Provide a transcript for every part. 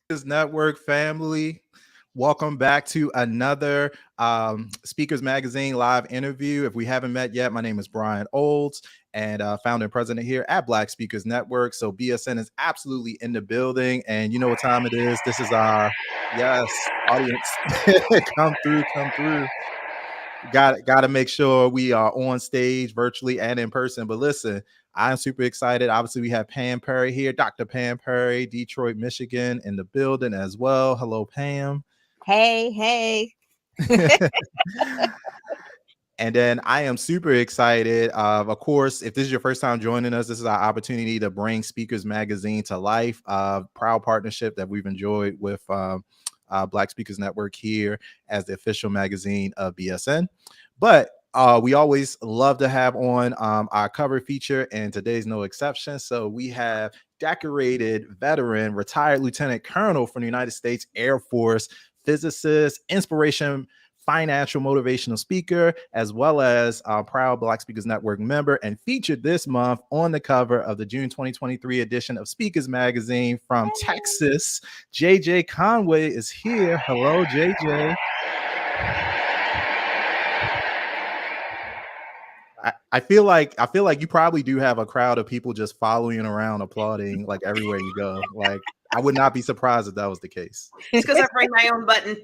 Speakers Network family. Welcome back to another Speakers Magazine live interview. If we haven't met yet, my name is Brian Olds and founder and president here at Black Speakers Network. So BSN is absolutely in the building, and you know what time it is. This is our yes audience. Come through, come through. Got to make sure we are on stage virtually and in person. But listen, I'm super excited. Obviously, we have Pam Perry here, Dr. Pam Perry, Detroit, Michigan, in the building as well. Hello, Pam. Hey, hey. And then I am super excited. Of course, if this is your first time joining us, this is our opportunity to bring Speakers Magazine to life. Proud partnership that we've enjoyed with Black Speakers Network here as the official magazine of BSN. But we always love to have on our cover feature, and today's no exception. So we have decorated veteran, retired Lieutenant Colonel from the United States Air Force, physicist, inspiration, financial motivational speaker, as well as a proud Black Speakers Network member, and featured this month on the cover of the June 2023 edition of Speakers Magazine from Texas. JJ Conway is here. Hello, JJ. I feel like you probably do have a crowd of people just following around, applauding like everywhere you go. Like I would not be surprised if that was the case. It's because I bring my own button.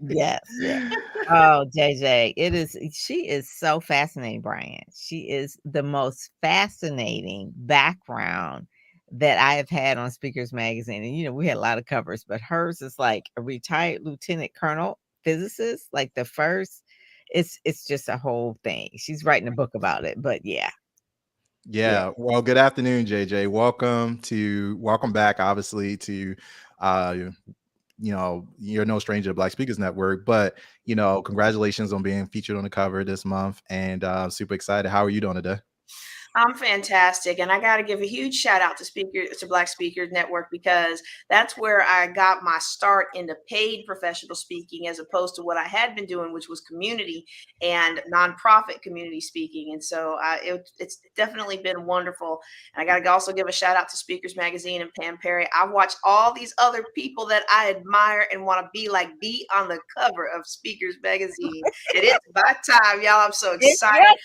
Yes, yes. Oh, JJ, she is so fascinating, Brian. She is the most fascinating background that I have had on Speakers Magazine. And we had a lot of covers, but hers is like a retired lieutenant colonel physicist, like the first. It's just a whole thing. She's writing a book about it, but yeah. Yeah. Well, good afternoon, JJ. Welcome back, obviously, to you're no stranger to Black Speakers Network, but congratulations on being featured on the cover this month, and super excited. How are you doing today? I'm fantastic, and I got to give a huge shout out to Black Speakers Network, because that's where I got my start into paid professional speaking, as opposed to what I had been doing, which was community and nonprofit community speaking. And so it's definitely been wonderful. And I got to also give a shout out to Speakers Magazine and Pam Perry. I've watched all these other people that I admire and want to be on the cover of Speakers Magazine. And it's about time, y'all. I'm so It's excited.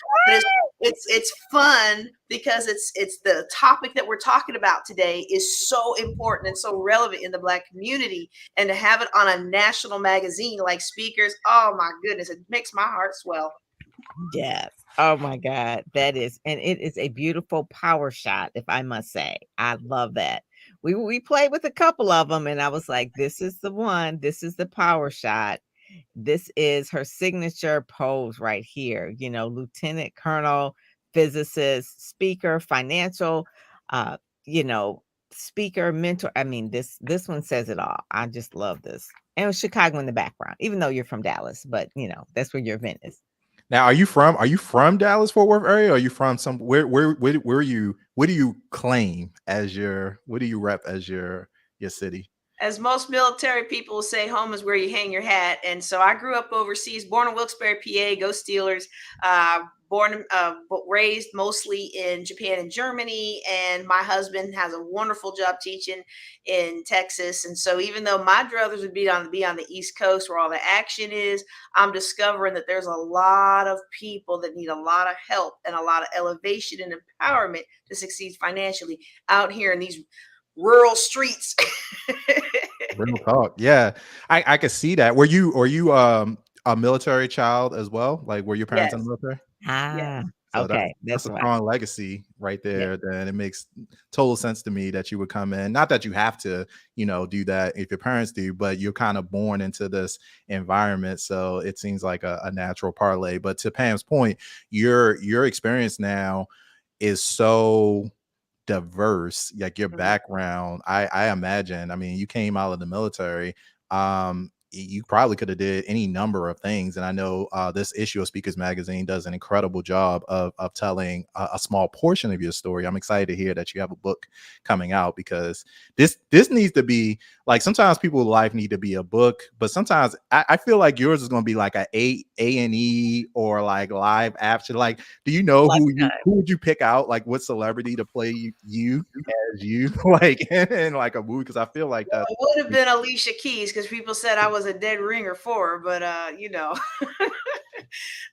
It's fun because it's the topic that we're talking about today is so important and so relevant in the Black community, and to have it on a national magazine like Speakers, oh my goodness, it makes my heart swell. Yes. Oh my God. And it is a beautiful power shot, if I must say. I love that. We played with a couple of them, and I was like, this is the one. This is the power shot. This is her signature pose right here. Lieutenant Colonel, physicist, speaker, financial, uh, you know, speaker, mentor. I mean, this one says it all. I just love this. And with Chicago in the background, even though you're from Dallas, but that's where your event is. Now, are you from Dallas Fort Worth area? Or are you from some where do you claim as your what do you rep as your city? As most military people say, home is where you hang your hat. And so I grew up overseas, born in Wilkes-Barre, PA, go Steelers. Born, raised mostly in Japan and Germany. And my husband has a wonderful job teaching in Texas. And so even though my druthers would be on the East Coast where all the action is, I'm discovering that there's a lot of people that need a lot of help and a lot of elevation and empowerment to succeed financially out here in these rural streets. Real talk. Yeah. I could see that. Were you a military child as well? Like were your parents in the Yes, military? Ah, yes. So okay. that's That's a right. strong legacy right Yeah. there. Then it makes total sense to me that you would come in. Not that you have to, do that if your parents do, but you're kind of born into this environment. So it seems like a natural parlay. But to Pam's point, your experience now is so diverse, like your Mhm. background. I imagine, I mean, you came out of the military. You probably could have did any number of things, and I know this issue of Speakers Magazine does an incredible job of telling a small portion of your story. I'm excited to hear that you have a book coming out, because this needs to be like sometimes people's life need to be a book, but sometimes I feel like yours is going to be like A&E or like live action. Like, do you know who would you pick out? Like, what celebrity to play you as you like in like a movie? Because I feel like that It would have been Alicia Keys because people said I was a dead ringer for her, but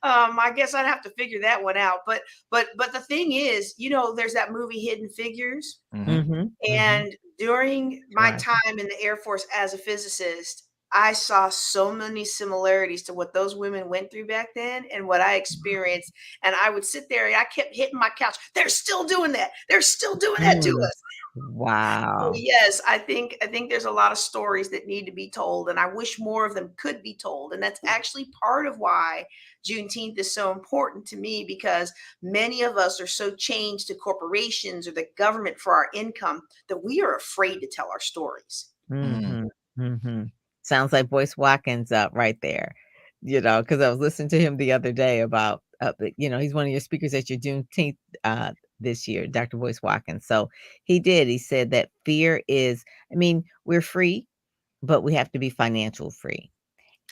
I guess I'd have to figure that one out. But the thing is, there's that movie Hidden Figures. And during my time in the Air Force as a physicist, I saw so many similarities to what those women went through back then and what I experienced. And I would sit there and I kept hitting my couch. They're still doing that. They're still doing that to us. Wow. So yes, I think there's a lot of stories that need to be told, and I wish more of them could be told. And that's actually part of why Juneteenth is so important to me, because many of us are so chained to corporations or the government for our income that we are afraid to tell our stories. Sounds like Boyce Watkins up right there, because I was listening to him the other day about, he's one of your speakers at your Juneteenth this year, Dr. Boyce Watkins. So he said that fear is, we're free, but we have to be financial free.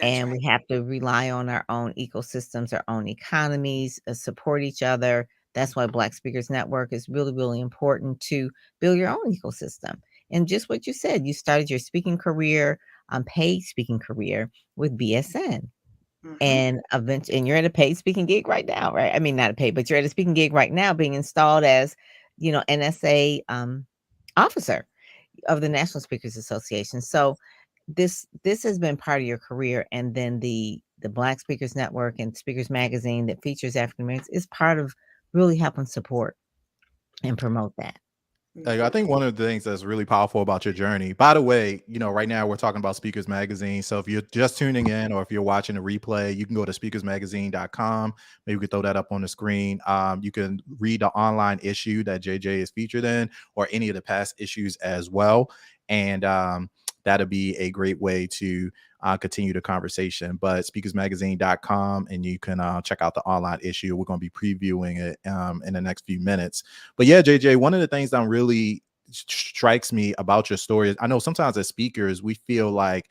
And we have to rely on our own ecosystems, our own economies, support each other. That's why Black Speakers Network is really, really important, to build your own ecosystem. And just what you said, you started your speaking career, paid speaking career with BSN. And you're at a paid speaking gig right now, right? I mean, not a paid, but you're at a speaking gig right now, being installed as, NSA officer of the National Speakers Association. So this has been part of your career, and then the Black Speakers Network and Speakers Magazine that features African Americans is part of really helping support and promote that. I think one of the things that's really powerful about your journey, by the way, right now we're talking about Speakers Magazine. So if you're just tuning in or if you're watching a replay, you can go to speakersmagazine.com. Maybe we could throw that up on the screen. You can read the online issue that JJ is featured in, or any of the past issues as well. And that'll be a great way to continue the conversation. But speakersmagazine.com, and you can check out the online issue. We're going to be previewing it in the next few minutes. But yeah, JJ, one of the things that really strikes me about your story is, I know sometimes as speakers, we feel like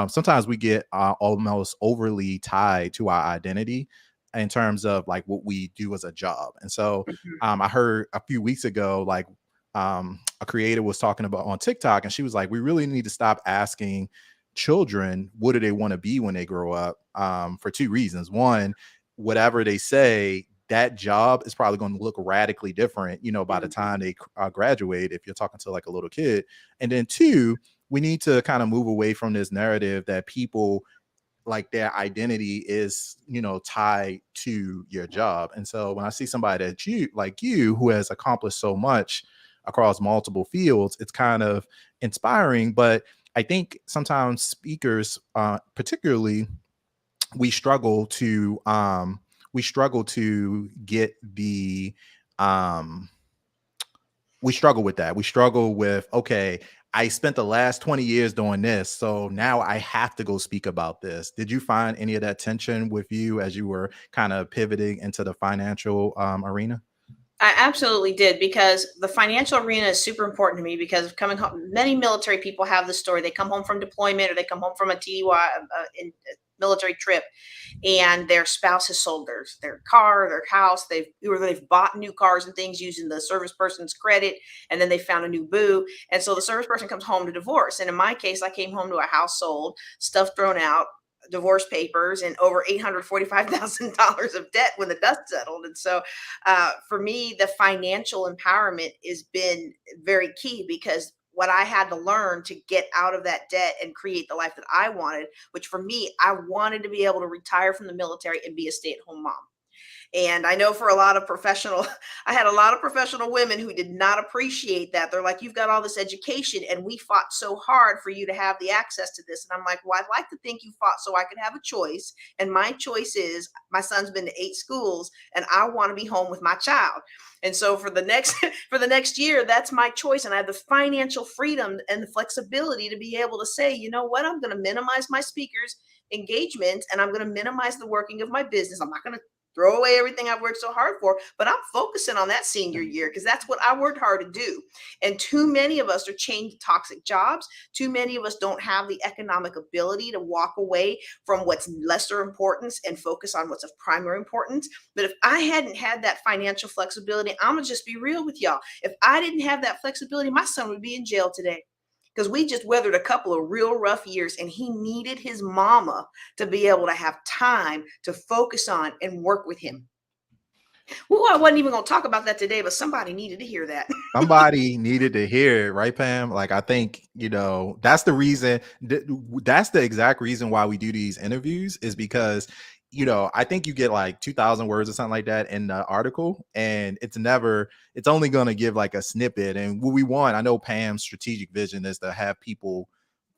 sometimes we get almost overly tied to our identity in terms of like what we do as a job. And so I heard a few weeks ago, like a creator was talking about on TikTok, and she was like, we really need to stop asking children what do they want to be when they grow up, for two reasons. One, whatever they say, that job is probably going to look radically different, by the time they graduate, if you're talking to like a little kid. And then two, we need to kind of move away from this narrative that people, like, their identity is, tied to your job. And so when I see somebody that you who has accomplished so much across multiple fields, it's kind of inspiring. But I think sometimes speakers, particularly, we struggle to get the we struggle with that. We struggle with, okay, I spent the last 20 years doing this, so now I have to go speak about this. Did you find any of that tension with you as you were kind of pivoting into the financial arena? I absolutely did, because the financial arena is super important to me, because coming home, many military people have this story. They come home from deployment, or they come home from a TDY military trip, and their spouse has sold their car, their house. They've bought new cars and things using the service person's credit, and then they found a new boo. And so the service person comes home to divorce. And in my case, I came home to a house sold, stuff thrown out, divorce papers, and over $845,000 of debt when the dust settled. And so for me, the financial empowerment has been very key, because what I had to learn to get out of that debt and create the life that I wanted, which for me, I wanted to be able to retire from the military and be a stay-at-home mom. And I know for I had a lot of professional women who did not appreciate that. They're like, you've got all this education and we fought so hard for you to have the access to this. And I'm like, well, I'd like to think you fought so I could have a choice. And my choice is, my son's been to 8 schools and I want to be home with my child. And so for the next year, that's my choice. And I have the financial freedom and the flexibility to be able to say, you know what, I'm going to minimize my speakers engagement, and I'm going to minimize the working of my business. I'm not going to throw away everything I've worked so hard for, but I'm focusing on that senior year because that's what I worked hard to do. And too many of us are chained to toxic jobs. Too many of us don't have the economic ability to walk away from what's lesser importance and focus on what's of primary importance. But if I hadn't had that financial flexibility, I'm gonna just be real with y'all. If I didn't have that flexibility, my son would be in jail today because we just weathered a couple of real rough years and he needed his mama to be able to have time to focus on and work with him. Well, I wasn't even going to talk about that today, but somebody needed to hear that. Somebody needed to hear it, right, Pam? Like, I think, that's the reason, that's the exact reason why we do these interviews, is because, I think you get like 2,000 words or something like that in the article, and it's only going to give like a snippet. And what we want, I know Pam's strategic vision is to have people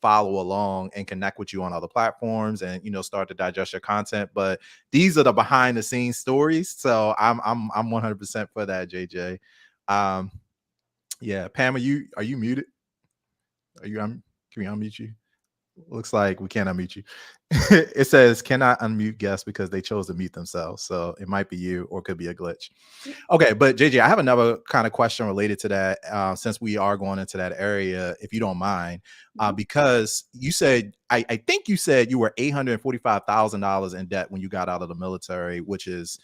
follow along and connect with you on other platforms and, start to digest your content. But these are the behind the scenes stories. So I'm 100% for that, JJ. Yeah, Pam, are you muted? Can we unmute you? Looks like we can't unmute you. It says cannot unmute guests because they chose to mute themselves. So it might be you or it could be a glitch. Okay, but JJ, I have another kind of question related to that, since we are going into that area, if you don't mind, because you said, I think you said you were $845,000 in debt when you got out of the military, which is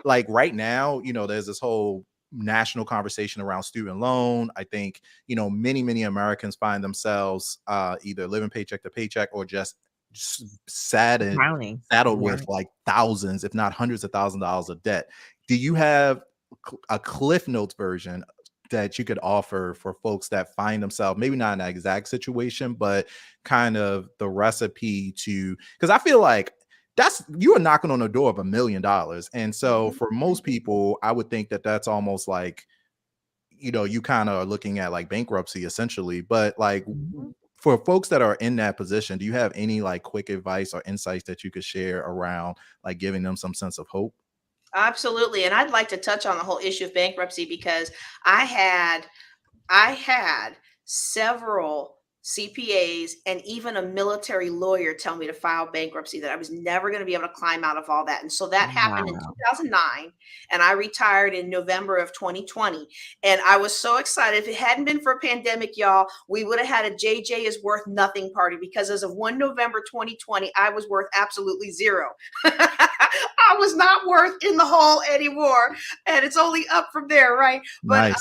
like right now, there's this whole national conversation around student loan. I think, many Americans find themselves either living paycheck to paycheck or just saddled with like thousands, if not hundreds of thousands of dollars of debt. Do you have a Cliff Notes version that you could offer for folks that find themselves maybe not in that exact situation, but kind of the recipe to, because I feel like you are knocking on the door of $1 million. And so for most people, I would think that that's almost like, you kind of are looking at like bankruptcy essentially. But like for folks that are in that position, do you have any like quick advice or insights that you could share around like giving them some sense of hope? Absolutely. And I'd like to touch on the whole issue of bankruptcy because I had several CPAs and even a military lawyer tell me to file bankruptcy, that I was never going to be able to climb out of all that. And so that happened in 2009, and I retired in November of 2020. And I was so excited. If it hadn't been for a pandemic, y'all, we would have had a JJ is worth nothing party, because as of 1 November 2020, I was worth absolutely zero. I was not worth in the hole anymore. And it's only up from there, right? Nice.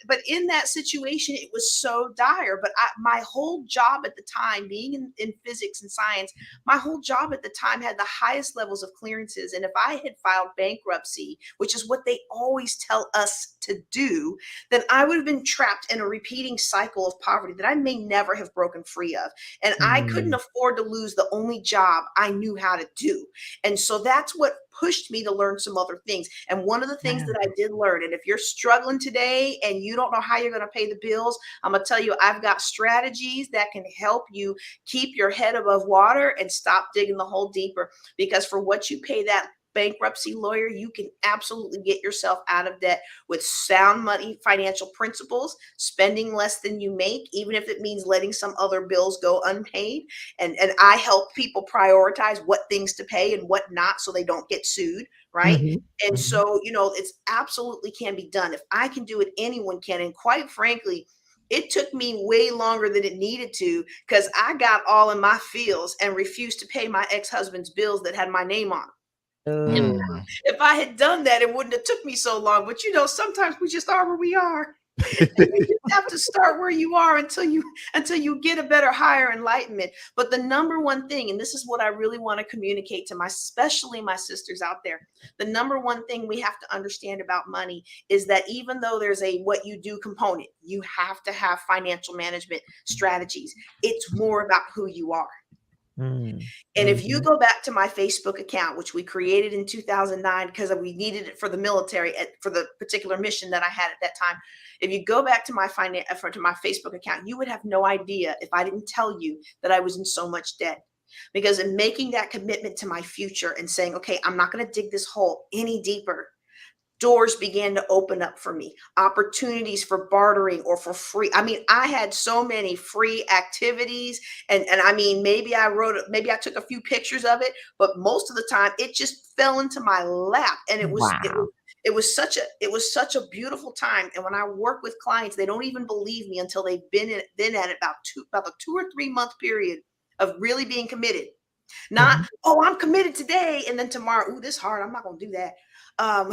But in that situation, it was so dire. But my whole job at the time, being in physics and science, my whole job at the time had the highest levels of clearances. And if I had filed bankruptcy, which is what they always tell us to do, then I would have been trapped in a repeating cycle of poverty that I may never have broken free of. And I couldn't afford to lose the only job I knew how to do. And so that's what pushed me to learn some other things. And one of the things that I did learn, and if you're struggling today and you don't know how you're going to pay the bills, I'm going to tell you, I've got strategies that can help you keep your head above water and stop digging the hole deeper. Because for what you pay that bankruptcy lawyer, you can absolutely get yourself out of debt with sound money financial principles, spending less than you make, even if it means letting some other bills go unpaid. And I help people prioritize what things to pay and what not, so they don't get sued, right? And so, it's absolutely can be done. If I can do it, anyone can. And quite frankly, it took me way longer than it needed to, because I got all in my feels and refused to pay my ex-husband's bills that had my name on them. If I had done that, it wouldn't have took me so long. But sometimes we just are where we are. And you just have to start where you are until you get a better, higher enlightenment. But the number one thing, and this is what I really want to communicate to especially my sisters out there, the number one thing we have to understand about money is that even though there's a what you do component, you have to have financial management strategies. It's more about who you are. And if you go back to my Facebook account, which we created in 2009 because we needed it for the military, for the particular mission that I had at that time, if you go back to my Facebook account, you would have no idea if I didn't tell you that I was in so much debt. Because in making that commitment to my future and saying, okay, I'm not going to dig this hole any deeper, doors began to open up for me, opportunities for bartering or for free. I mean, I had so many free activities, and I mean, maybe I took a few pictures of it, but most of the time it just fell into my lap, and Wow. it was such a beautiful time. And when I work with clients, they don't even believe me until they've been at it about a 2 or 3 month period of really being committed. Not, Mhm. oh, I'm committed today, and then tomorrow, ooh, this hard, I'm not gonna do that. Um,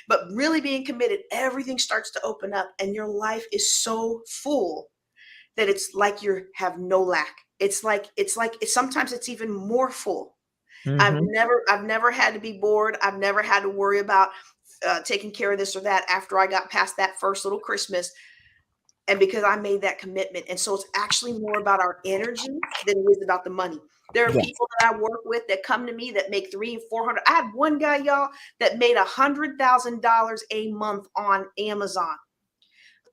but really being committed, everything starts to open up, and your life is so full that it's like you have no lack. Sometimes it's even more full. Mhm. I've never had to be bored. I've never had to worry about taking care of this or that after I got past that first little Christmas, and because I made that commitment. And so it's actually more about our energy than it is about the money. There are Yes. people that I work with that come to me that make 300 and 400. I had one guy, y'all, that made $100,000 a month on Amazon,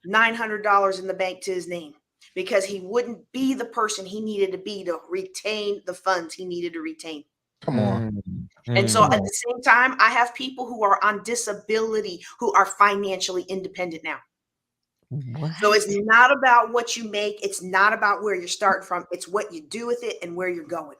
$900 in the bank to his name, because he wouldn't be the person he needed to be to retain the funds he needed to retain. Come on. Mm. And so at Mhm. the same time, I have people who are on disability who are financially independent now. So it's What? not about what you make. It's not about where you're starting from. It's what you do with it and where you're going.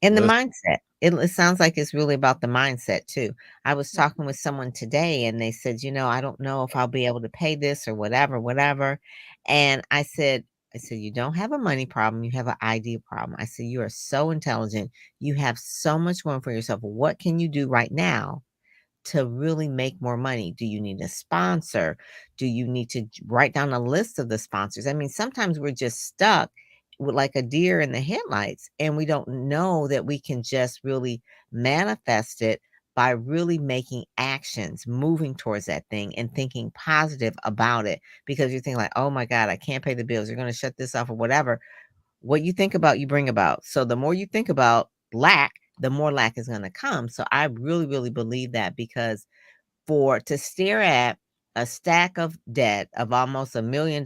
And the Listen, mindset. It sounds like it's really about the mindset too. I was talking with someone today and they said, I don't know if I'll be able to pay this or whatever, whatever. And I said, you don't have a money problem. You have an idea problem. I said, you are so intelligent. You have so much going for yourself. What can you do right now to really make more money? Do you need a sponsor? Do you need to write down a list of the sponsors? I mean, sometimes we're just stuck with like a deer in the headlights, and we don't know that we can just really manifest it by really making actions, moving towards that thing and thinking positive about it. Because you think like, oh my God, I can't pay the bills. You're going to shut this off or whatever. What you think about, you bring about. So the more you think about lack, the more lack is going to come. So I really, really believe that, because to stare at a stack of debt of almost $1 million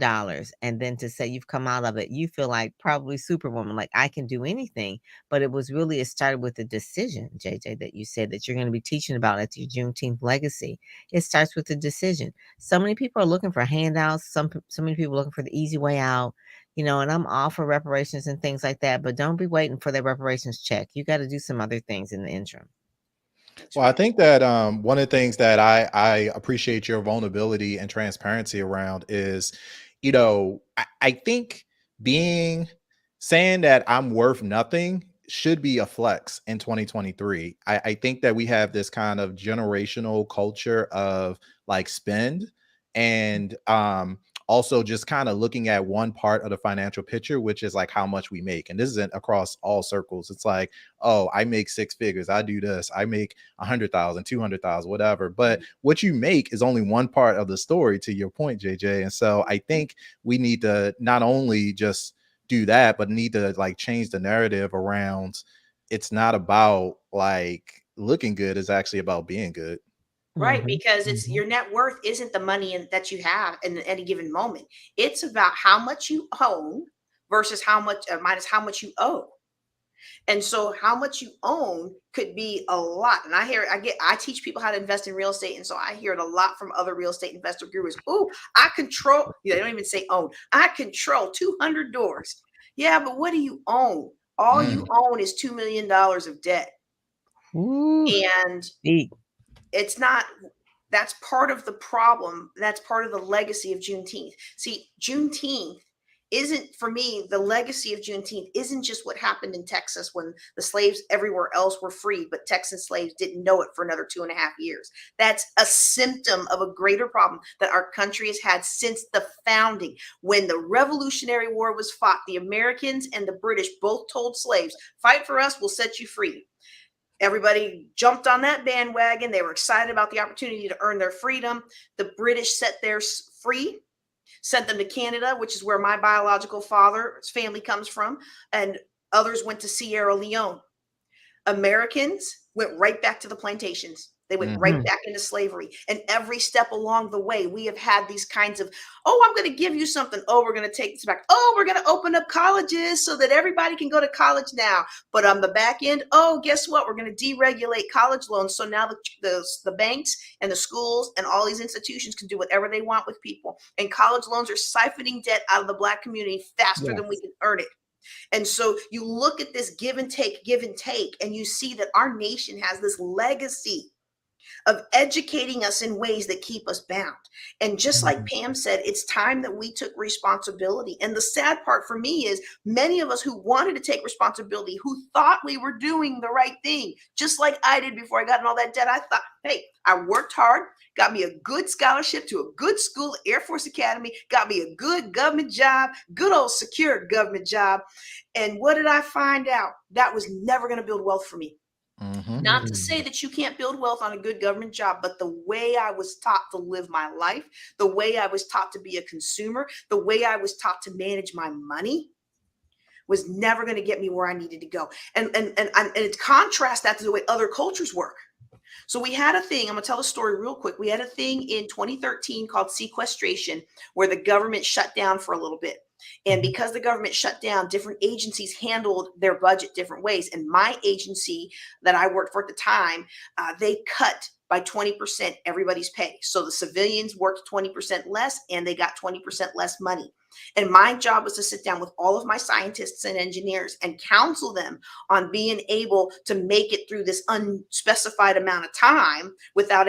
and then to say you've come out of it, you feel like probably superwoman, like I can do anything. But it started with a decision, JJ, that you said that you're going to be teaching about at your Juneteenth legacy. It starts with a decision. So many people are looking for handouts. So many people are looking for the easy way out, and I'm all for reparations and things like that, but don't be waiting for the reparations check. You got to do some other things in the interim. That's well, I right. think that one of the things that I appreciate your vulnerability and transparency around is, I think being saying that I'm worth nothing should be a flex in 2023. I think that we have this kind of generational culture of like spend and also just kind of looking at one part of the financial picture, which is like how much we make. And this isn't across all circles. It's like, oh, I make six figures. I do this. I make 100,000, 200,000, whatever. But what you make is only one part of the story, to your point, JJ. And so I think we need to not only just do that, but need to like change the narrative around it's not about like looking good, it's actually about being good. Right, Mhm, because it's mhm. your net worth isn't the money that you have in any given moment. It's about how much you own versus how much minus how much you owe. And so how much you own could be a lot. And I teach people how to invest in real estate. And so I hear it a lot from other real estate investor gurus. Oh, they don't even say own. I control 200 doors. Yeah, but what do you own? All you Mm. own is $2 million of debt. Ooh, And deep. it's not, that's part of the problem. That's part of the legacy of Juneteenth. See, Juneteenth isn't, for me, the legacy of Juneteenth isn't just what happened in Texas when the slaves everywhere else were freed, but Texan slaves didn't know it for another 2.5 years. That's a symptom of a greater problem that our country has had since the founding. When the Revolutionary War was fought, the Americans and the British both told slaves, fight for us, we'll set you free. Everybody jumped on that bandwagon. They were excited about the opportunity to earn their freedom. The British set theirs free, sent them to Canada, which is where my biological father's family comes from, and others went to Sierra Leone. Americans went right back to the plantations. They went right back into slavery. And every step along the way, we have had these kinds of, oh, I'm going to give you something. Oh, we're going to take this back. Oh, we're going to open up colleges so that everybody can go to college now. But on the back end, oh, guess what? We're going to deregulate college loans. So now the banks and the schools and all these institutions can do whatever they want with people. And college loans are siphoning debt out of the Black community faster than we can earn it. And so you look at this give and take, and you see that our nation has this legacy of educating us in ways that keep us bound. And just like Pam said, it's time that we took responsibility. And the sad part for me is many of us who wanted to take responsibility, who thought we were doing the right thing, just like I did before I got in all that debt. I thought, hey, I worked hard, got me a good scholarship to a good school, Air Force Academy, got me a good government job, good old secure government job. And what did I find out? That was never going to build wealth for me. Not to say that you can't build wealth on a good government job, but the way I was taught to live my life, the way I was taught to be a consumer, the way I was taught to manage my money was never going to get me where I needed to go. And it contrasts that to the way other cultures work. So we had a thing, I'm going to tell a story real quick. We had a thing in 2013 called sequestration, where the government shut down for a little bit. And because the government shut down, different agencies handled their budget different ways. And my agency that I worked for at the time, they cut by 20% everybody's pay. So the civilians worked 20% less and they got 20% less money. And my job was to sit down with all of my scientists and engineers and counsel them on being able to make it through this unspecified amount of time without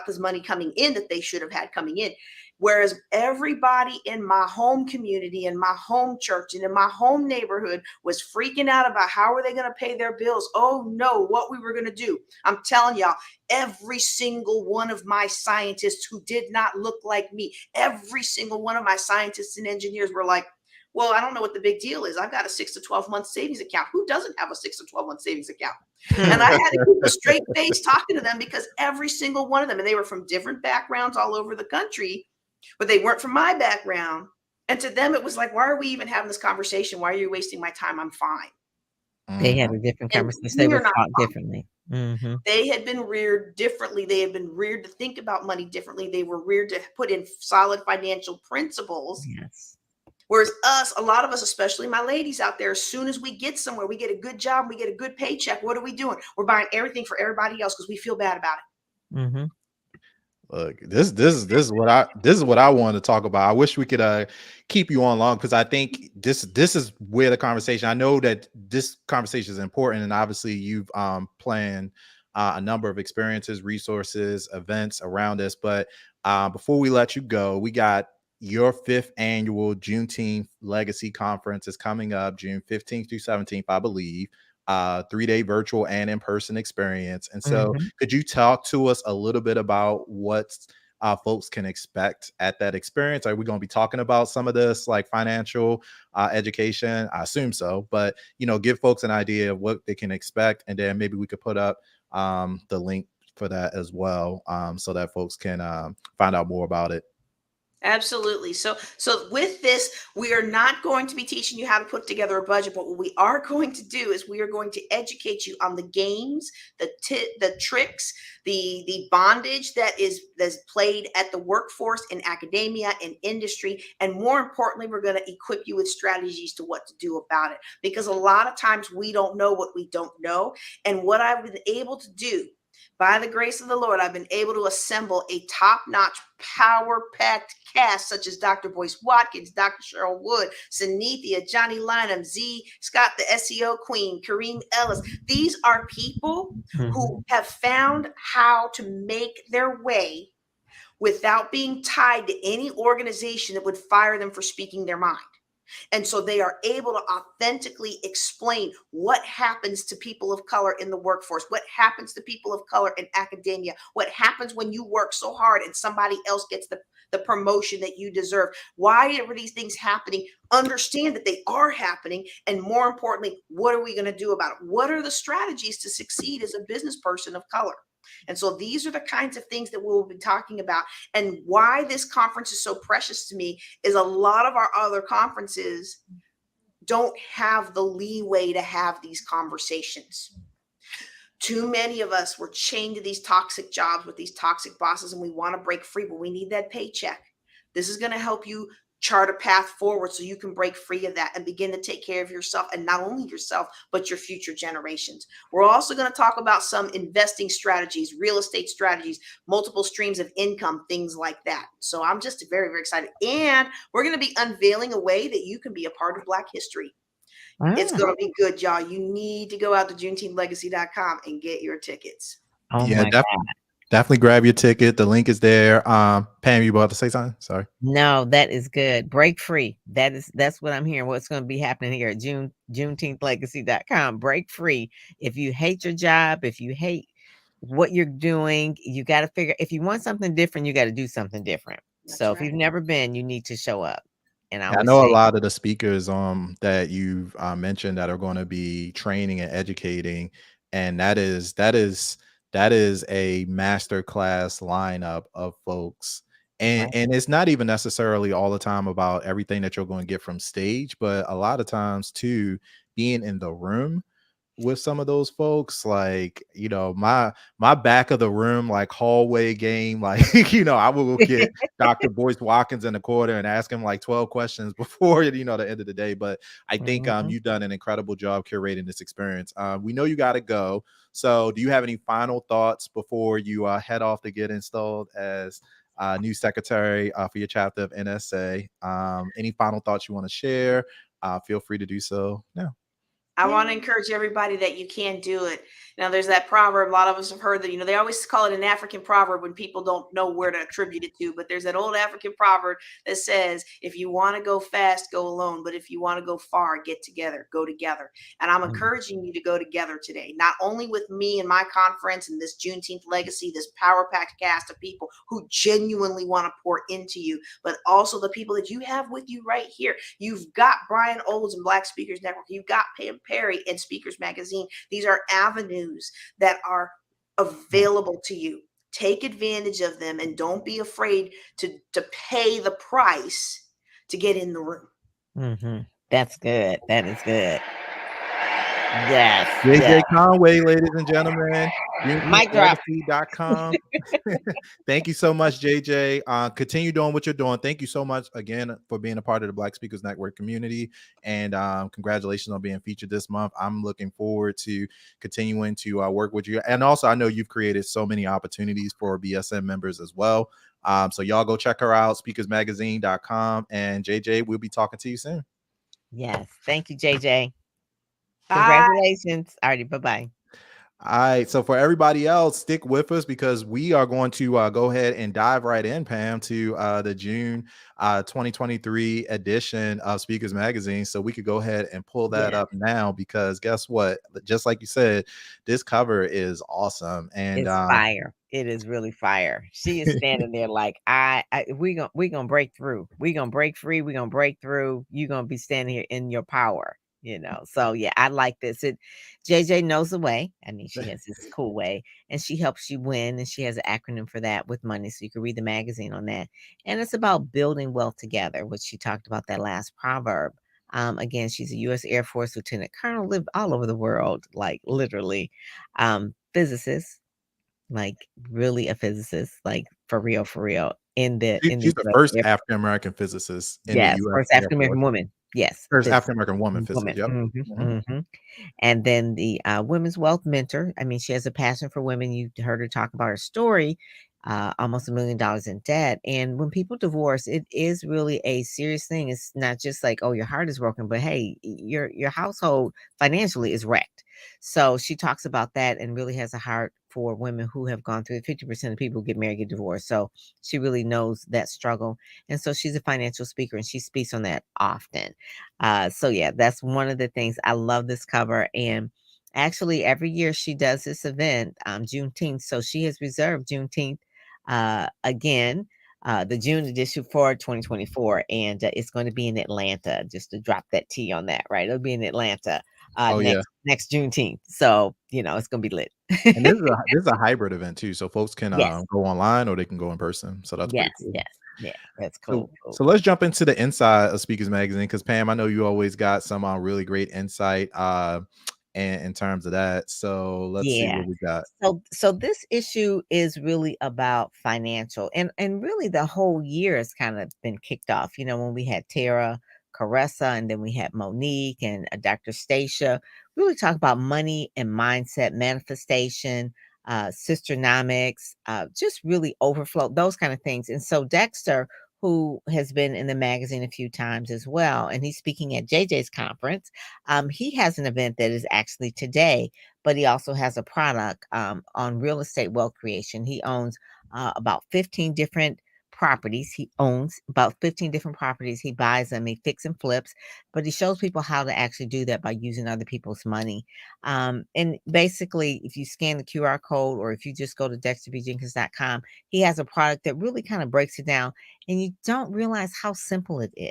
this money coming in that they should have had coming in. Whereas everybody in my home community, in my home church, and in my home neighborhood was freaking out about how are they going to pay their bills? Oh no, what we were going to do. I'm telling y'all, every single one of my scientists who did not look like me, every single one of my scientists and engineers were like, well, I don't know what the big deal is. I've got a 6 to 12 month savings account. Who doesn't have a 6 to 12 month savings account? And I had to keep a straight face talking to them because every single one of them, and they were from different backgrounds all over the country, but they weren't from my background. And to them, it was like, why are we even having this conversation? Why are you wasting my time? I'm fine. They had a different conversation. They were taught differently. They had been reared differently. They had been reared to think about money differently. They were reared to put in solid financial principles. Yes. Whereas a lot of us, especially my ladies out there, as soon as we get somewhere, we get a good job, we get a good paycheck. What are we doing? We're buying everything for everybody else because we feel bad about it. Look, this is what I wanted to talk about. I wish we could keep you on long because I think this is where the conversation. I know that this conversation is important, and obviously you've planned a number of experiences, resources, events around this. But before we let you go, we got your 5th annual Juneteenth Legacy Conference is coming up June 15th through 17th, I believe. 3-day virtual and in-person experience. And so could you talk to us a little bit about what folks can expect at that experience? Are we going to be talking about some of this like financial education? I assume so, but give folks an idea of what they can expect. And then maybe we could put up the link for that as well so that folks can find out more about it. Absolutely. So with this, we are not going to be teaching you how to put together a budget, but what we are going to do is we are going to educate you on the games, the tricks, the bondage that's played at the workforce, in academia, in industry, and more importantly, we're going to equip you with strategies to what to do about it. Because a lot of times we don't know what we don't know, and what I've been able to do. By the grace of the Lord, I've been able to assemble a top-notch, power-packed cast such as Dr. Boyce Watkins, Dr. Cheryl Wood, Sanithia, Johnny Lynham, Z. Scott, the SEO Queen, Kareem Ellis. These are people who have found how to make their way without being tied to any organization that would fire them for speaking their mind. And so they are able to authentically explain what happens to people of color in the workforce, what happens to people of color in academia, what happens when you work so hard and somebody else gets the promotion that you deserve. Why are these things happening? Understand that they are happening. And more importantly, what are we going to do about it? What are the strategies to succeed as a business person of color? And so these are the kinds of things that we'll be talking about. And why this conference is so precious to me is a lot of our other conferences don't have the leeway to have these conversations. Too many of us were chained to these toxic jobs with these toxic bosses, and we want to break free, but we need that paycheck. This is going to help you chart a path forward so you can break free of that and begin to take care of yourself, and not only yourself, but your future generations. We're also going to talk about some investing strategies, real estate strategies, multiple streams of income, things like that. So I'm just very, very excited. And we're going to be unveiling a way that you can be a part of Black history. It's Ah, going to be good, y'all. You need to go out to JuneteenthLegacy.com and get your tickets. oh Yeah, my God. definitely grab your ticket. The link is there. Pam, you about to say something? Sorry. No, that is good. Break free. That's what I'm hearing. What's going to be happening here at JuneteenthLegacy.com. Break free. If you hate your job, if you hate what you're doing, you got to figure, if you want something different, you got to do something different. That's So if you've right. never been, you need to show up. And I I always know a say, lot of the speakers that you've mentioned that are going to be training and educating, and that is a master class lineup of folks. And right. and it's not even necessarily all the time about everything that you're going to get from stage, but a lot of times too, being in the room with some of those folks, like, my back of the room, like, hallway game, like, I will get Dr. Boyce Watkins in the corner and ask him like 12 questions before the end of the day. But I think Mhm. you've done an incredible job curating this experience. We know you got to go, so do you have any final thoughts before you head off to get installed as new secretary for your chapter of NSA? Any final thoughts you want to share? Feel free to do so now. I want to encourage everybody that you can do it. Now, there's that proverb. A lot of us have heard that, they always call it an African proverb when people don't know where to attribute it to. But there's that old African proverb that says, if you want to go fast, go alone. But if you want to go far, get together, go together. And I'm Mhm. encouraging you to go together today, not only with me and my conference and this Juneteenth legacy, this power packed cast of people who genuinely want to pour into you, but also the people that you have with you right here. You've got Brian Olds and Black Speakers Network. You've got Pam Perry and Speakers Magazine. These are avenues that are Yeah. available to you. Take advantage of them and don't be afraid to pay the price to get in the room. Mhm. That's good. That is good. Yes. Yes. JJ Conway, ladies and gentlemen, Mic drop. JuneteenthLegacy.com. Thank you so much, JJ. Continue doing what you're doing. Thank you so much again for being a part of the Black Speakers Network community. And congratulations on being featured this month. I'm looking forward to continuing to work with you. And also, I know you've created so many opportunities for BSM members as well. So y'all go check her out, speakersmagazine.com. And JJ, we'll be talking to you soon. Yes. Thank you, JJ. Bye. Congratulations. Alrighty. Bye-bye. All right. So for everybody else, stick with us because we are going to go ahead and dive right in, Pam, to the June 2023 edition of Speakers Magazine. So we could go ahead and pull that Yes. up now because guess what? Just like you said, this cover is awesome. And It's fire. It is really fire. She is standing there like, we gonna break through. We gonna break free. We gonna break through. You gonna be standing here in your power. So yeah, I like this. JJ knows the way. I mean, she has this cool way, and she helps you win. And she has an acronym for that with money, so you can read the magazine on that. And it's about building wealth together, which she talked about that last proverb. Again, she's a U.S. Air Force lieutenant colonel, lived all over the world, like literally. Physicist, like really a physicist, like for real in the she's the US first Air Force. African American physicist in the Yes, U.S. first Air African Force. American woman. Yes, First physicist. African American woman physicist. Woman. Yep. Mhm. And then the women's wealth mentor. I mean, she has a passion for women. You heard her talk about her story, almost $1 million in debt. And when people divorce, it is really a serious thing. It's not just like, oh, your heart is broken, but hey, your household financially is wrecked. So she talks about that and really has a heart for women who have gone through it. 50% of people who get married get divorced. So she really knows that struggle. And so she's a financial speaker and she speaks on that often. So yeah, that's one of the things. I love this cover. And actually every year she does this event, Juneteenth. So she has reserved Juneteenth again, the June edition for 2024. And it's going to be in Atlanta, just to drop that T on that, right? It'll be in Atlanta Oh yeah. next Juneteenth. So, it's going to be lit. And this is a hybrid event too, so folks can Yes. go online or they can go in person. So that's pretty Yes. cool. Yes. Yeah. That's So, cool. so let's jump into the inside of Speakers Magazine because Pam, I know you always got some really great insight in terms of that. So let's see Yeah. what we got. So this issue is really about financial, and really the whole year has kind of been kicked off. When we had Tara, Caressa, and then we had Monique and Dr. Stacia really talk about money and mindset manifestation, sisternomics, just really overflow, those kind of things. And so Dexter, who has been in the magazine a few times as well, and he's speaking at JJ's conference. He has an event that is actually today, but he also has a product on real estate wealth creation. He owns about 15 different properties. He owns about 15 different properties. He buys them, he fix and flips, but he shows people how to actually do that by using other people's money. And basically, if you scan the QR code or if you just go to dexterbjenkins.com, he has a product that really kind of breaks it down, and you don't realize how simple it is.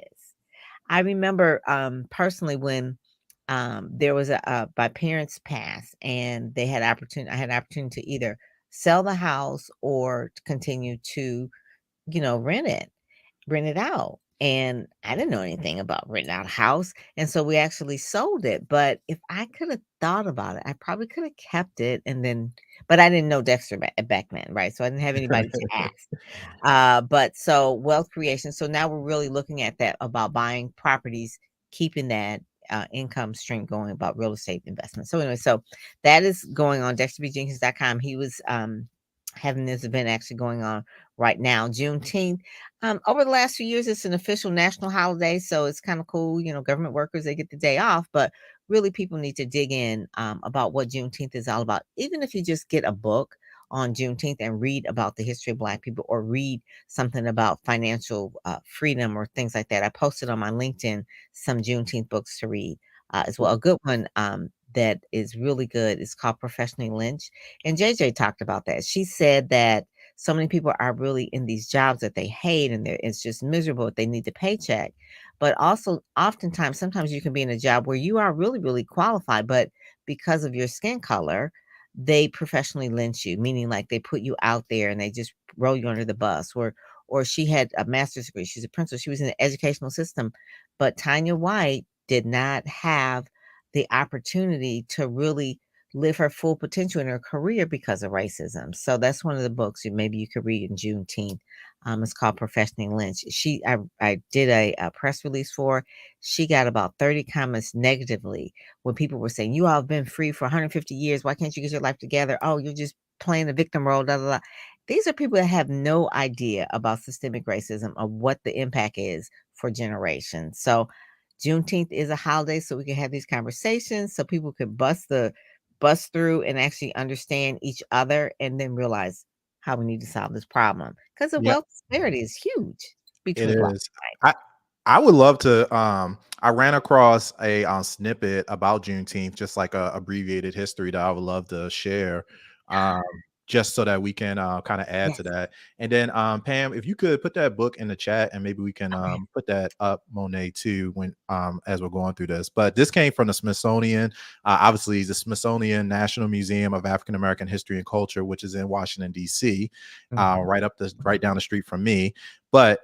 I remember personally when there was my parents passed, and they had opportunity. I had opportunity to either sell the house or to continue to, rent it out. And I didn't know anything about renting out a house. And so we actually sold it. But if I could have thought about it, I probably could have kept it. But I didn't know Dexter back then, right? So I didn't have anybody to ask. But so wealth creation. So now we're really looking at that about buying properties, keeping that income stream going about real estate investment. So anyway, so that is going on dexterbjenkins.com. He was having this event actually going on right now, Juneteenth. Over the last few years, it's an official national holiday, so it's kind of cool. Government workers, they get the day off, but really people need to dig in about what Juneteenth is all about. Even if you just get a book on Juneteenth and read about the history of Black people, or read something about financial freedom or things like that. I posted on my LinkedIn some Juneteenth books to read as well. A good one that is really good is called Professionally Lynched. And JJ talked about that. She said that so many people are really in these jobs that they hate, and it's just miserable. They need the paycheck. But also, oftentimes, sometimes you can be in a job where you are really, really qualified, but because of your skin color, they professionally lynch you, meaning like they put you out there and they just roll you under the bus. Or she had a master's degree. She's a principal. She was in the educational system, but Tanya White did not have the opportunity to really live her full potential in her career because of racism. So that's one of the books maybe you could read in Juneteenth. It's called Professionally Lynched. I did a press release for her. She got about 30 comments negatively when people were saying, "You all have been free for 150 years. Why can't you get your life together? Oh, you're just playing the victim role." Da, da, da. These are people that have no idea about systemic racism or what the impact is for generations. So Juneteenth is a holiday, so we can have these conversations, so people could bust through and actually understand each other, and then realize how we need to solve this problem, because the Yep. wealth disparity is huge It between Black is. and I would love to. I ran across a snippet about Juneteenth, just like a abbreviated history that I would love to share, White. um, just so that we can kind of add to Yes. that. And then, Pam, if you could put that book in the chat, and maybe we can Okay. put that up, Monet, too, when as we're going through this. But this came from the Smithsonian. Obviously, the Smithsonian National Museum of African American History and Culture, which is in Washington D.C., Mhm. right down the street from me. But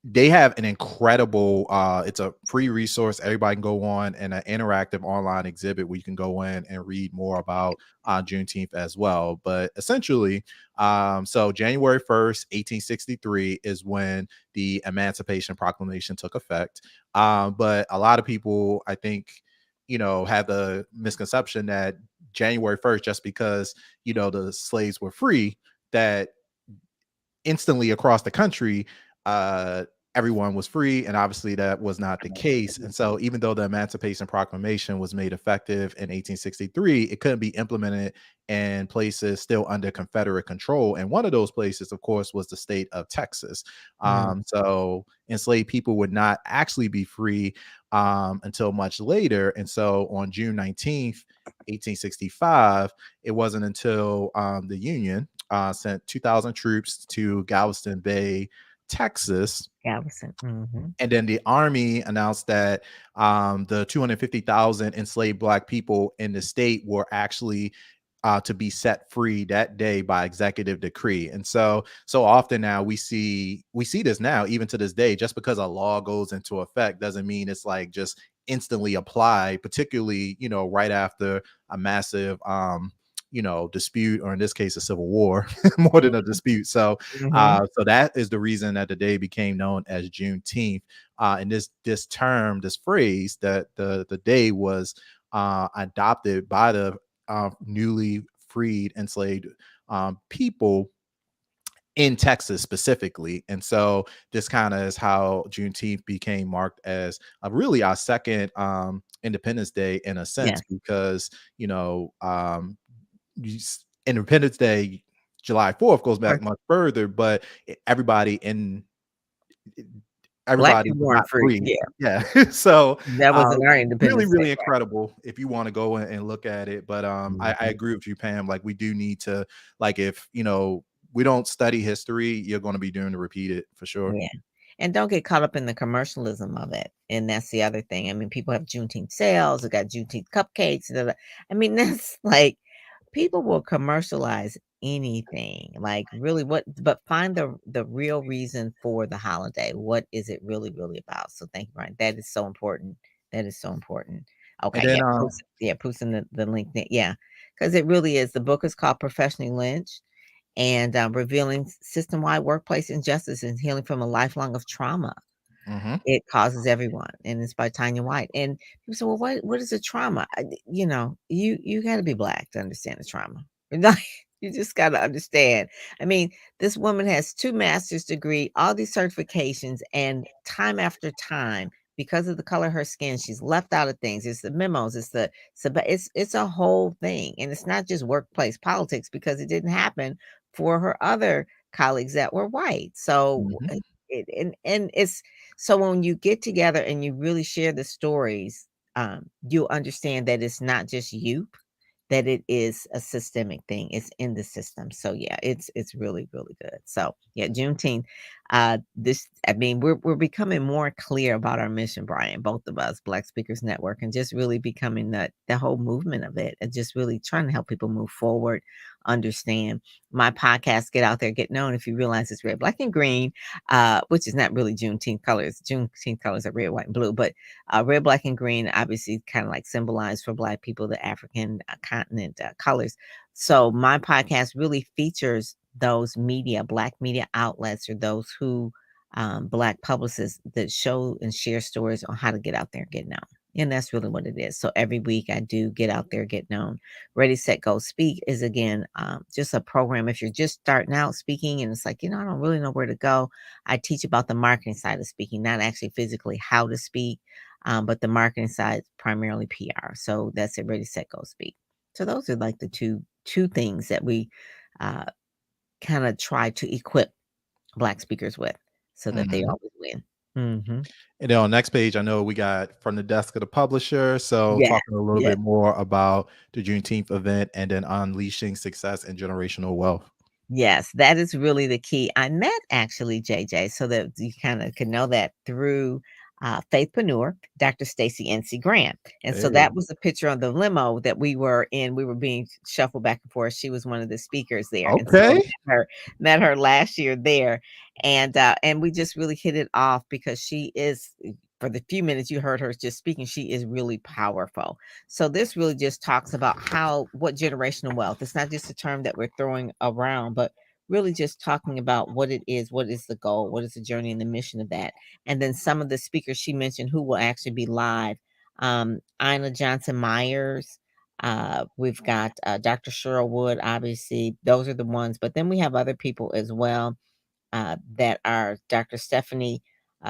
they have an incredible it's a free resource. Everybody can go on, and an interactive online exhibit where you can go in and read more about Juneteenth as well. But essentially, so January 1st, 1863 is when the Emancipation Proclamation took effect. But a lot of people, I think, have the misconception that January 1st, just because the slaves were free, that instantly across the country, uh, everyone was free, and obviously that was not the case. And so, even though the Emancipation Proclamation was made effective in 1863, it couldn't be implemented in places still under Confederate control. And one of those places, of course, was the state of Texas. Mm. So, enslaved people would not actually be free until much later. And so, on June 19th, 1865, it wasn't until the Union sent 2,000 troops to Galveston Bay, Texas. Galveston. Mhm. And then the Army announced that the 250,000 enslaved Black people in the state were actually to be set free that day by executive decree. And so often now we see this now, even to this day. Just because a law goes into effect doesn't mean it's like just instantly apply, particularly, right after a massive, dispute, or in this case, a civil war, more than a dispute. So, Mhm. so that is the reason that the day became known as Juneteenth. And this term, this phrase, that the day was adopted by the newly freed, enslaved people in Texas specifically. And so this kind of is how Juneteenth became marked as really our second Independence Day, in a sense, Yes. because, Independence Day, July 4th, goes back Right. much further, but everybody in Black everybody people was weren't not free. free. Yeah. Yeah. So That wasn't our really, Independence Day. really incredible if you want to go and look at it. But I Mhm. agree with you, Pam. Like, we do need to, like, if we don't study history, you're going to be doing to repeat it for sure. Yeah. And don't get caught up in the commercialism of it. And that's the other thing. I mean, people have Juneteenth sales, they got Juneteenth cupcakes. Da, da. I mean, that's like people will commercialize anything. Like really but find the real reason for the holiday. What is it really, really about? So thank you, Brian. That is so important. That is so important. And Okay. then Yeah. Posting the link. Yeah. Because it really is. The book is called Professionally Lynched, and revealing system-wide workplace injustice and healing from a lifelong of trauma mhm. it causes everyone, and it's by Tanya White. And people say, "Well, what is a trauma?" You got to be black to understand the trauma. Like, you just got to understand. I mean, this woman has 2 master's degree, all these certifications, and time after time, because of the color of her skin, she's left out of things. It's the memos. It's a whole thing, and it's not just workplace politics because it didn't happen for her other colleagues that were white. So, Mhm. and it's so when you get together and you really share the stories, you'll understand that it's not just you, that it is a systemic thing. It's in the system. So yeah, it's really, really good. So yeah, Juneteenth. I mean, we're becoming more clear about our mission, Brian, both of us, Black Speakers Network, and just really becoming the whole movement of it, and just really trying to help people move forward, understand. My podcast, Get Out There, Get Known. If you realize it's red, black, and green, which is not really Juneteenth colors. Juneteenth colors are red, white, and blue, but red, black, and green obviously kind of like symbolize for Black people the African continent colors. So my podcast really features those media, Black media outlets, or those who Black publicists that show and share stories on how to get out there and get known. And that's really what it is. So every week I do Get Out There, Get Known. Ready, Set, Go, Speak is again just a program. If you're just starting out speaking and it's like, I don't really know where to go, I teach about the marketing side of speaking, not actually physically how to speak, but the marketing side is primarily PR. So that's it. Ready, Set, Go, Speak. So those are like the two things that we uh, kind of try to equip Black speakers with, so that they Mhm. always win. Hmm. And then on the next page, I know we got From the Desk of the Publisher. So Yeah. talking a little Yeah. bit more about the Juneteenth event, and then unleashing success and generational wealth. Yes, that is really the key. I met actually JJ, so that you kind of can know that through Faithpreneur, Dr. Stacy NC Grant. And so Hey. that was a picture on the limo that we were in. We were being shuffled back and forth. She was one of the speakers there. And so I Okay. met her last year there. And we just really hit it off because she is, for the few minutes you heard her just speaking, she is really powerful. So this really just talks about what generational wealth. It's not just a term that we're throwing around, but really just talking about what it is, what is the goal, what is the journey and the mission of that. And then some of the speakers she mentioned who will actually be live. Ina Johnson Myers. We've got Dr. Cheryl Wood, obviously. Those are the ones, but then we have other people as well that are Dr. Stephanie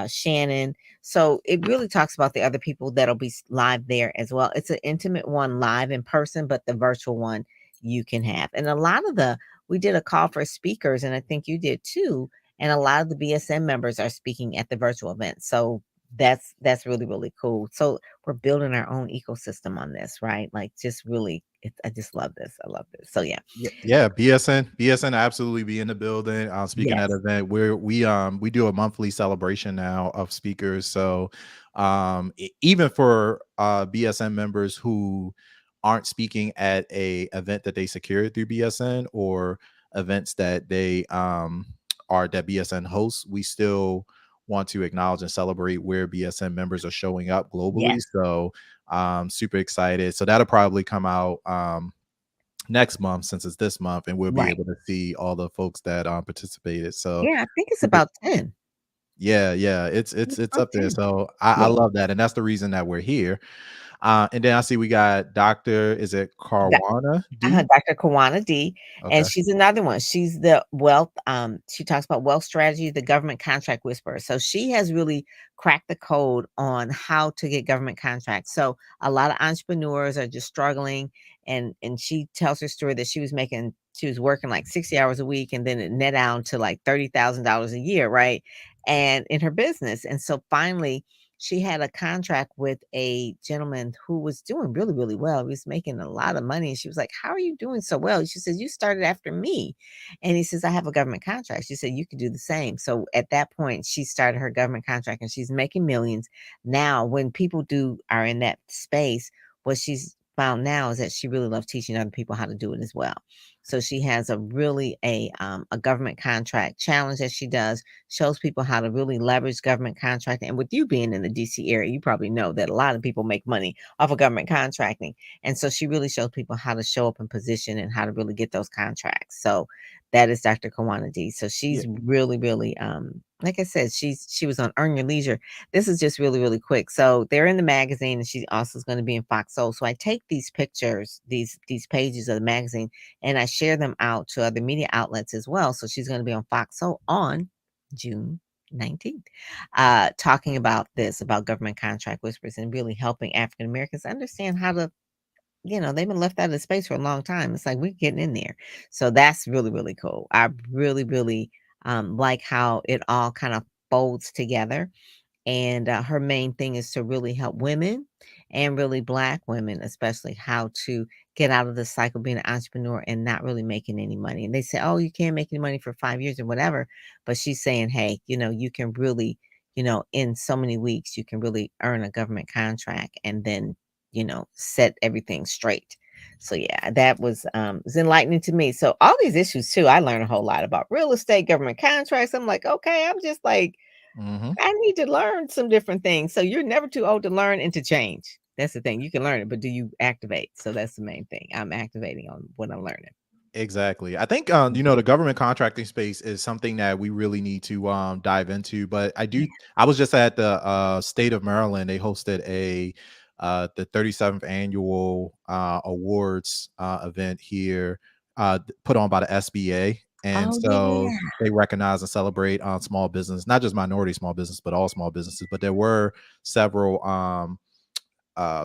Shannon. So it really talks about the other people that'll be live there as well. It's an intimate one live in person, but the virtual one you can have. And a lot of we did a call for speakers, and I think you did too. And a lot of the BSM members are speaking at the virtual event. So that's really, really cool. So we're building our own ecosystem on this, right? Like just really, I just love this. I love this. So yeah. Yeah, yeah, BSN absolutely be in the building. Speaking at Yes. an event where we do a monthly celebration now of speakers. So even for BSN members who aren't speaking at a event that they secured through BSN, or events that they are that BSN hosts, we still want to acknowledge and celebrate where BSM members are showing up globally. Yes. So super excited. So that'll probably come out next month, since it's this month, and we'll be Right. able to see all the folks that participated. So Yeah, I think it's super- about 10. yeah, it's It's it's about up there. 10. So I Yeah. love that, and that's the reason that we're here. And then I see we got Dr. Is it Carwana D? Dr. Kawana D, and Okay. she's another one. She's the wealth, she talks about wealth strategy, the government contract whisperer. So she has really cracked the code on how to get government contracts. So a lot of entrepreneurs are just struggling, and she tells her story that she was working like 60 hours a week, and then it net down to like $30,000 a year, right? And in her business. And so finally she had a contract with a gentleman who was doing really, really well. He was making a lot of money. And she was like, "How are you doing so well?" She says, "You started after me." And he says, "I have a government contract." She said, "You could do the same." So at that point, she started her government contract and she's making millions. Now, when people are in that space, what she's found now is that she really loves teaching other people how to do it as well. So she has a government contract challenge that she does, shows people how to really leverage government contracting. And with you being in the DC area, you probably know that a lot of people make money off of government contracting. And so she really shows people how to show up in position and how to really get those contracts. So that is Dr. Kawana D. So Yeah. she's really, really like I said, she was on Earn Your Leisure. This is just really, really quick. So they're in the magazine, and she also is going to be in Fox Soul. So I take these pictures, these pages of the magazine, and I share them out to other media outlets as well. So she's going to be on Fox Soul on June 19th, talking about government contract whispers and really helping African Americans understand how to, they've been left out of the space for a long time. It's like we're getting in there. So that's really, really cool. I really, really like how it all kind of folds together. And her main thing is to really help women, and really Black women, especially, how to get out of the cycle of being an entrepreneur and not really making any money. And they say, "Oh, you can't make any money for 5 years or whatever." But she's saying, "Hey, you can really, in so many weeks, you can really earn a government contract and then, set everything straight." So yeah, that was enlightening to me. So all these issues too, I learned a whole lot about real estate, government contracts. I'm like, okay, I'm just like, Hmm. I need to learn some different things. So you're never too old to learn and to change. That's the thing. You can learn it, but do you activate? So that's the main thing. I'm activating on what I'm learning. Exactly. I think the government contracting space is something that we really need to dive into. But Yeah. I was just at the state of Maryland. They hosted the 37th annual awards event here, put on by the SBA. And Oh so yeah. they recognize and celebrate small business, not just minority small business, but all small businesses. But there were several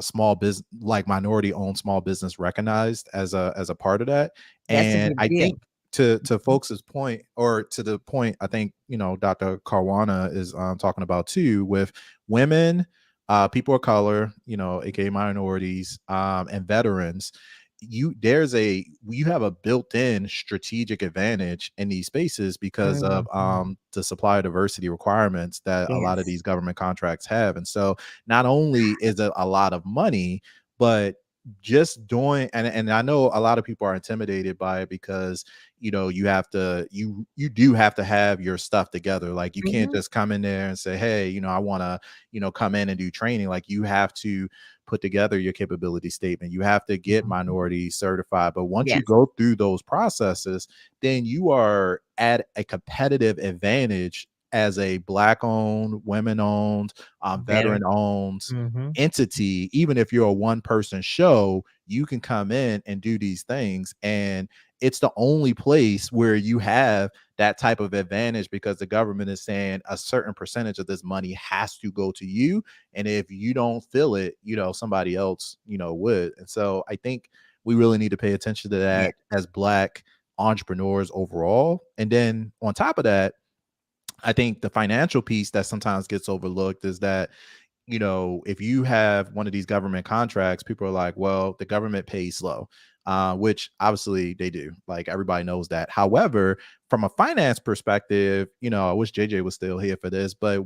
small business, like minority owned small business, recognized as a part of that. That's a And big I deal. think to folks's point, or to the point I think Dr. Carwana is talking about too, with women, people of color, aka minorities, and veterans. You have a built-in strategic advantage in these spaces because of Mhm. the supply diversity requirements that a lot of Yes. these government contracts have. And so not only is it a lot of money, but just doing, and I know a lot of people are intimidated by it because you do have to have your stuff together. Like you can't Mhm. just come in there and say, hey, I want to come in and do training. Like you have to put together your capability statement. You have to get Mhm. minority certified. But once you Yes. go through those processes, then you are at a competitive advantage as a Black owned, women owned, Better. veteran owned Mhm. entity. Even if you're a one person show, you can come in and do these things. And it's the only place where you have that type of advantage, because the government is saying a certain percentage of this money has to go to you. And if you don't feel it, somebody else, would. And so I think we really need to pay attention to Yeah. that as Black entrepreneurs overall. And then on top of that, I think the financial piece that sometimes gets overlooked is that, if you have one of these government contracts, people are like, well, the government pays slow, which obviously they do. Like everybody knows that. However, from a finance perspective, I wish JJ was still here for this, but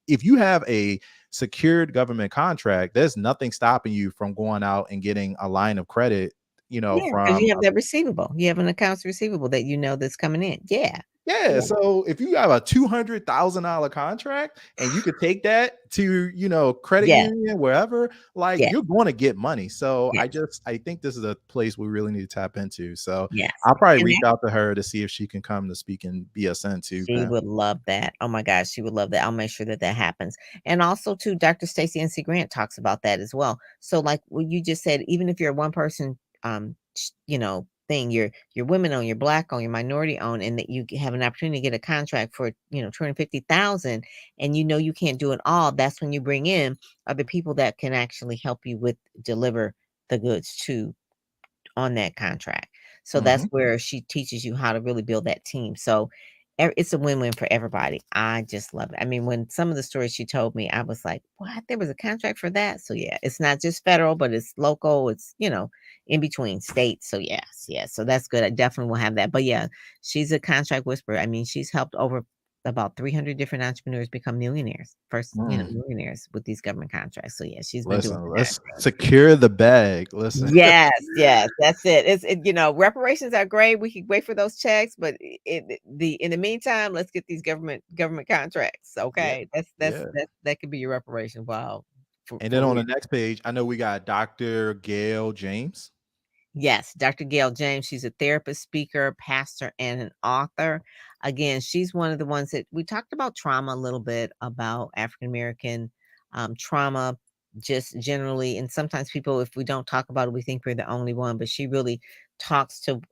if you have a secured government contract, there's nothing stopping you from going out and getting a line of credit, Yeah, because from you have that receivable. You have an accounts receivable that that's coming in. Yeah. Yeah, Yeah. so if you have a $200,000 contract and you could take that to, credit Yes, union, wherever, like yes, you're going to get money. So yes, I think this is a place we really need to tap into. So yes. I'll probably And reach out to her to see if she can come to speak in BSN too. she would love that. Oh my gosh, she would love that. I'll make sure that that happens. And also, too, Dr. Stacey NC Grant talks about that as well. So, like what you just said, even if you're a one person, thing, you're women owned, you're black owned, you're minority owned, and that you have an opportunity to get a contract for 250,000, and you can't do it all. That's when you bring in other people that can actually help you with deliver the goods to on that contract. So that's Mhm. where she teaches you how to really build that team. So it's a win-win for everybody. I just love it. I mean, when some of the stories she told me, I was like, what? There was a contract for that? So yeah, it's not just federal, but it's local. It's, in between states. So yes, yes. So that's good. I definitely will have that. But yeah, she's a contract whisperer. I mean, she's helped over about 300 different entrepreneurs become millionaires, first, Mm. millionaires with these government contracts. So yeah, she's been doing Listen, that. let's secure the bag. Listen. Yes, yes, that's it. Reparations are great. We can wait for those checks, but in the meantime, let's get these government contracts. Yeah. Okay, Yeah. that could be your reparation. Wow, And then for on real. the next page, I know we got Dr. Gail James. Yes, Dr. Gail James. She's a therapist, speaker, pastor, and an author. Again, she's one of the ones that we talked about trauma a little bit about African American trauma, just generally. And sometimes people, if we don't talk about it, we think we're the only one. But she really talks to,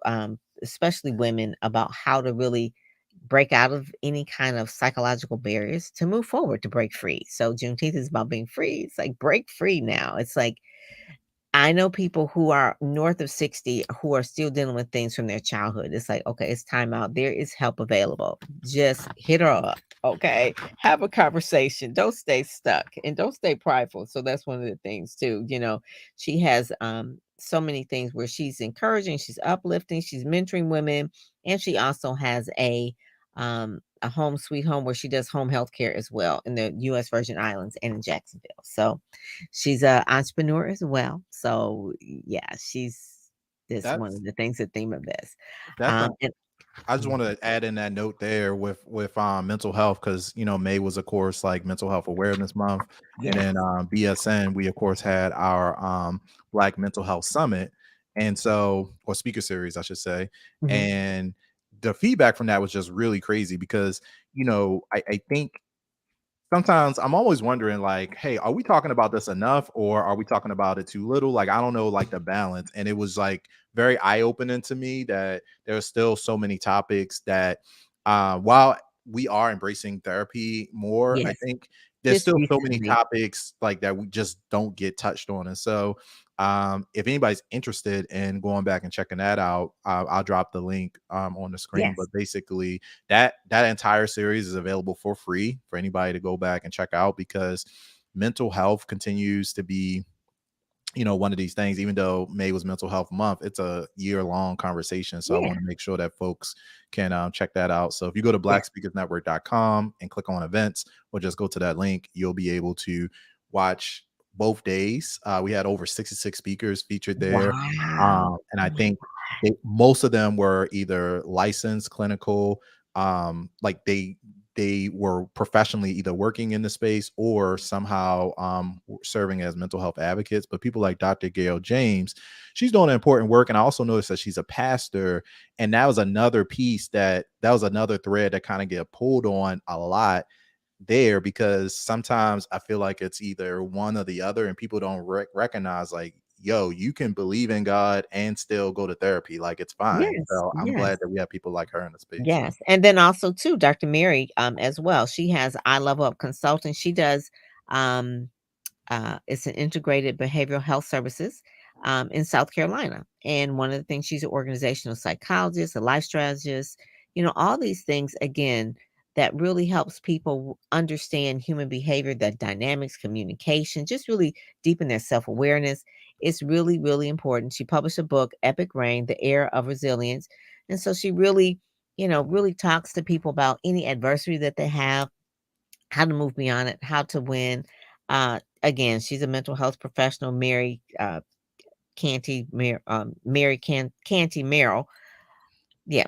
especially women, about how to really break out of any kind of psychological barriers to move forward, to break free. So Juneteenth is about being free. It's like break free now. It's like I know people who are north of 60 who are still dealing with things from their childhood. It's like, okay, it's time out. There is help available. Just hit her up. Okay. Have a conversation. Don't stay stuck and don't stay prideful. So that's one of the things too. She has so many things where she's encouraging, she's uplifting, she's mentoring women, and she also has a home sweet home where she does home health care as well in the US Virgin Islands and in Jacksonville. So she's a entrepreneur as well. So yeah, she's this one That's of the things, the theme of this. that's And I just want to add in that note there with mental health, because May was of course like Mental Health Awareness Month, and yes. then BSN we of course had our Black Mental Health Summit, and so, or speaker series I should say, Mhm. and the feedback from that was just really crazy because I think sometimes I'm always wondering, like, hey, are we talking about this enough or are we talking about it too little? Like, I don't know, like the balance. And it was like very eye-opening to me that there are still so many topics that while we are embracing therapy more, I Yes. think there's Just still so many recently. topics like that we just don't get touched on. And so if anybody's interested in going back and checking that out, I'll drop the link on the screen. Yes. But basically, that entire series is available for free for anybody to go back and check out, because mental health continues to be one of these things. Even though May was Mental Health Month, it's a year-long conversation, so I Yeah. want to make sure that folks can check that out. So if you go to Yeah. blackspeakersnetwork.com and click on events, or just go to that link, you'll be able to watch both days. We had over 66 speakers featured there, Wow. and Oh I my think most of them were either licensed clinical, like they were professionally either working in the space or somehow serving as mental health advocates. But people like Dr. Gail James, she's doing important work. And I also noticed that she's a pastor. And that was another piece that was another thread that kind of get pulled on a lot there, because sometimes I feel like it's either one or the other, and people don't recognize, like, yo, you can believe in God and still go to therapy. Like, it's fine. yes. So I'm Yes. glad that we have people like her in the space. Yes, and then also too, Dr. Mary, as well. She has I Level Up Consulting. She does um it's an integrated behavioral health services in South Carolina. And one of the things, she's an organizational psychologist, a life strategist, all these things again that really helps people understand human behavior, the dynamics, communication, just really deepen their self-awareness. It's really, really important. She published a book, Epic Reign, The Era of Resilience. And so she really, really talks to people about any adversity that they have, how to move beyond it, how to win. Again, she's a mental health professional, Mary Canty Merrill. Yeah.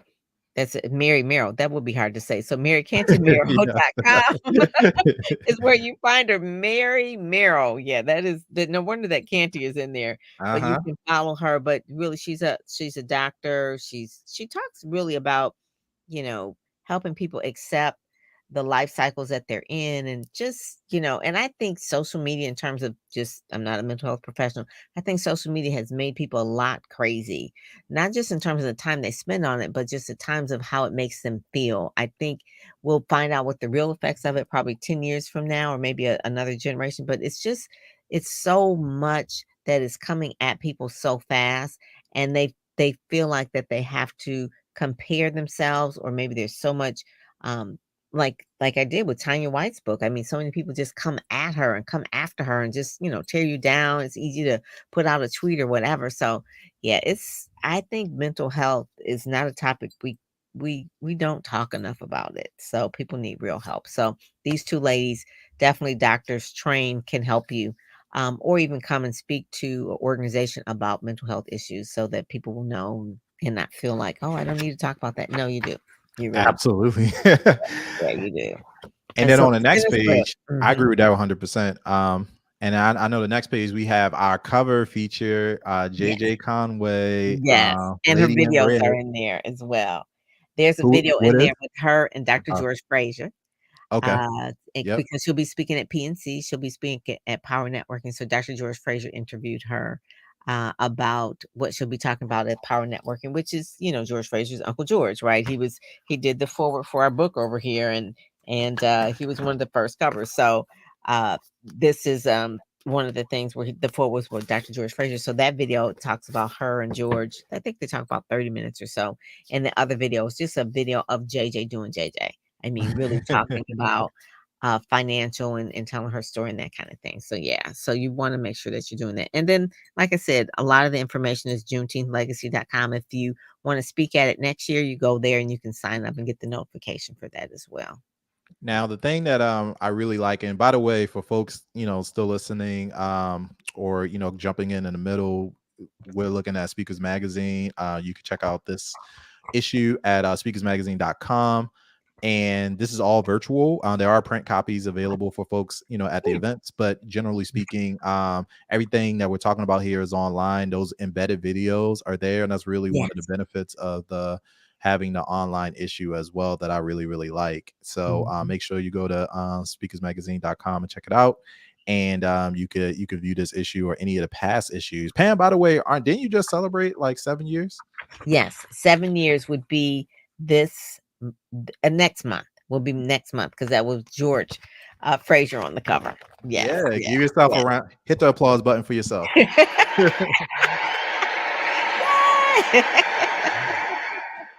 That's it, Mary Merrill. That would be hard to say. So Yeah. marycantymerrill.com is where you find her. Mary Merrill. Yeah, that is that. No wonder that Canty is in there. But you Uh-huh. can follow her. But really, she's a doctor. She talks really about, you know, helping people accept the life cycles that they're in, and just, you know, and I think social media, in terms of just, I'm not a mental health professional, I think social media has made people a lot crazy, not just in terms of the time they spend on it, but just the times of how it makes them feel. I think we'll find out what the real effects of it probably 10 years from now, or maybe another generation. But it's just, it's so much that is coming at people so fast, and they feel like that they have to compare themselves, or maybe there's so much, um, like I did with Tanya White's book. I mean, so many people just come at her and come after her and just, you know, tear you down. It's easy to put out a tweet or whatever. So yeah, it's, I think mental health is not a topic we don't talk enough about it. So people need real help. So these two ladies, definitely doctors trained, can help you. Or even come and speak to an organization about mental health issues, so that people will know and not feel like, oh, I don't need to talk about that. No, you do. You really do. Absolutely. Yeah, you do. And And then so on the next spin us web. page, I Mhm. agree with that 100%. And I know the next page we have our cover feature, Yes, JJ Conway, yes, and her Lady in videos Red. are in there as well. There's a Who? video What in is? there with her and Dr. Uh, George Frazier. okay. Yep. Because she'll be speaking at PNC, she'll be speaking at Power Networking. So Dr. George Frazier interviewed her about what she'll be talking about at Power Networking, which is, you know, George Frazier's Uncle George, right? He did the forward for our book over here, and he was one of the first covers. So this is one of the things where the forward was with Dr. George Frazier. So that video talks about her and George. I think they talk about 30 minutes or so. And the other video is just a video of JJ doing JJ. I mean, really talking about financial, and telling her story and that kind of thing. So yeah, so you want to make sure that you're doing that. And then, like I said, a lot of the information is juneteenthlegacy.com. If you want to speak at it next year, you go there and you can sign up and get the notification for that as well. Now the thing that I really like, and by the way, for folks still listening, or jumping in the middle, we're looking at Speakers Magazine. You can check out this issue at speakersmagazine.com. And this is all virtual. There are print copies available for folks, at the Hmm. events, but generally speaking, everything that we're talking about here is online. Those embedded videos are there, and that's really one of the Yes. benefits of the having the online issue as well that I really, really like. So Mhm. make sure you go to speakersmagazine.com and check it out. And you could view this issue or any of the past issues. Pam, by the way, didn't you just celebrate like 7 years? Yes, 7 years would be this next month. Will be next month, because that was George Frazier on the cover. Yes, Yeah, yes, give yourself a yes. round. Hit the applause button for yourself.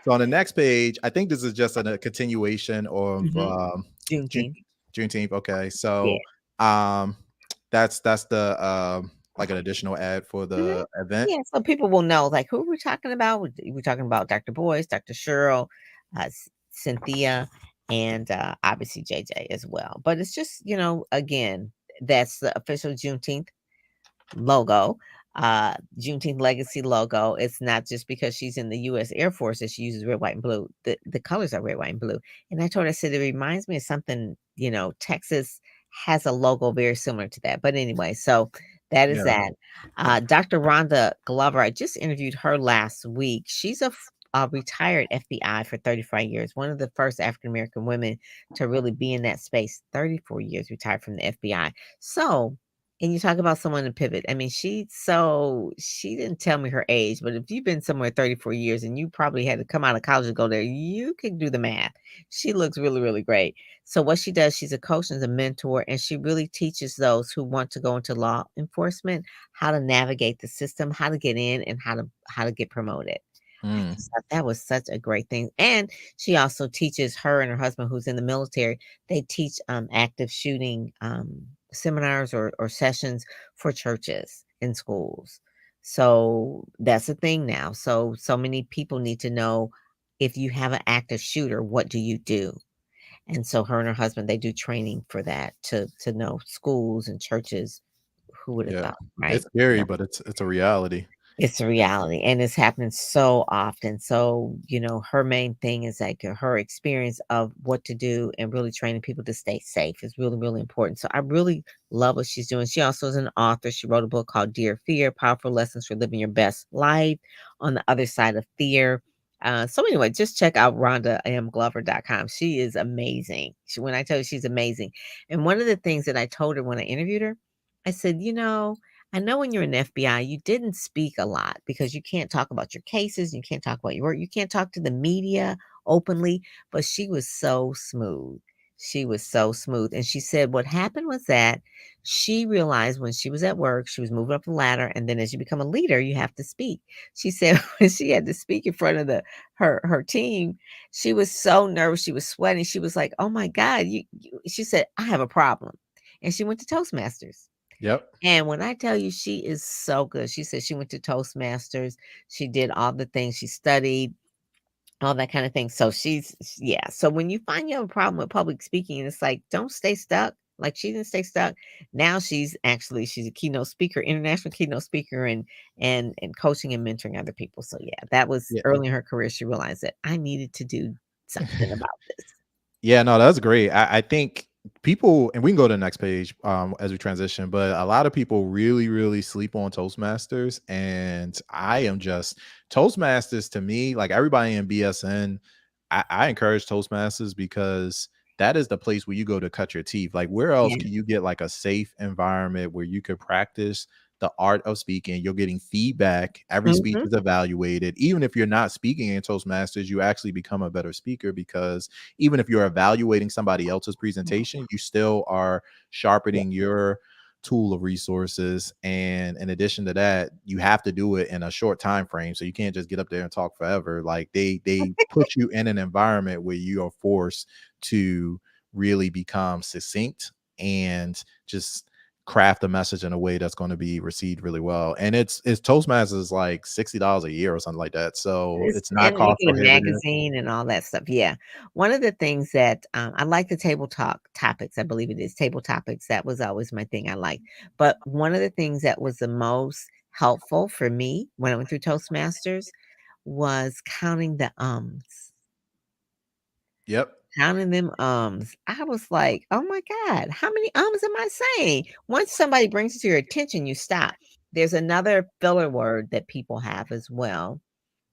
So on the next page, I think this is just a continuation of Mhm. June, Juneteenth. Juneteenth. Okay, Yeah. so um, that's the like an additional ad for Mhm. the event. Yeah, so people will know, like, who we're talking about. We're talking about Dr. Boyce, Dr. Cheryl, Cynthia, and obviously JJ as well. But it's just, again, that's the official Juneteenth logo, Juneteenth Legacy logo. It's not just because she's in the U.S. Air Force that she uses red, white, and blue. The colors are red, white, and blue. And I told her, I said, it reminds me of something, Texas has a logo very similar to that. But anyway, so that is Yeah, that. Dr. Rhonda Glover, I just interviewed her last week. She's a retired FBI for 35 years, one of the first African American women to really be in that space. 34 years retired from the FBI. So, and you talk about someone to pivot. I mean, she didn't tell me her age, but if you've been somewhere 34 years and you probably had to come out of college to go there, you can do the math. She looks really, really great. So what she does, she's a coach and a mentor, and she really teaches those who want to go into law enforcement how to navigate the system, how to get in, and how to get promoted. I mm, just thought that was such a great thing. And she also teaches, her and her husband, who's in the military, they teach active shooting seminars or sessions for churches and schools. So that's a thing now. So many people need to know, if you have an active shooter, what do you do? And so her and her husband, they do training for that, to know schools and churches. Who would have yeah. thought, right? It's scary, but it's a reality. It's a reality, and it's happening so often. So, her main thing is like her experience of what to do and really training people to stay safe is really, really important. So, I really love what she's doing. She also is an author. She wrote a book called Dear Fear: Powerful Lessons for Living Your Best Life on the Other Side of Fear. So anyway, just check out RhondaMGlover.com. She is amazing. When I tell you she's amazing. And one of the things that I told her when I interviewed her, I said, I know when you're in the FBI, you didn't speak a lot because you can't talk about your cases, you can't talk about your work, you can't talk to the media openly, but she was so smooth. She was so smooth. And she said what happened was that she realized when she was at work, she was moving up the ladder. And then as you become a leader, you have to speak. She said when she had to speak in front of her team, she was so nervous. She was sweating. She was like, oh my God, she said, I have a problem. And she went to Toastmasters. Yep. And when I tell you she is so good, she said she went to Toastmasters, she did all the things, she studied, all that kind of thing. So yeah. So when you find you have a problem with public speaking, it's like, don't stay stuck. Like she didn't stay stuck. Now she's a keynote speaker, international keynote speaker, and coaching and mentoring other people. So yeah, that was Yeah. early in her career. She realized that I needed to do something about this. Yeah, no, that's great. I think people, and we can go to the next page as we transition, but a lot of people really, really sleep on Toastmasters. And I am just Toastmasters to me, like everybody in BSN, I encourage Toastmasters because that is the place where you go to cut your teeth. Like, where else Yeah. can you get like a safe environment where you could practice the art of speaking? You're getting feedback. Every speech Mhm. is evaluated. Even if you're not speaking in Toastmasters, you actually become a better speaker because even if you're evaluating somebody else's presentation, you still are Yeah. sharpening your tool of resources. And in addition to that, you have to do it in a short time frame. So you can't just get up there and talk forever. Like they put you in an environment where you are forced to really become succinct and just craft a message in a way that's going to be received really well. And it's Toastmasters like $60 a year or something like that. So it's not And you cost get a prohibitive. magazine and all that stuff. Yeah. One of the things that I like the table talk topics. I believe it is table topics. That was always my thing I liked. But one of the things that was the most helpful for me when I went through Toastmasters was counting the ums. Yep. Counting them ums. I was like, oh my God, how many ums am I saying? Once somebody brings it to your attention, you stop. There's another filler word that people have as well,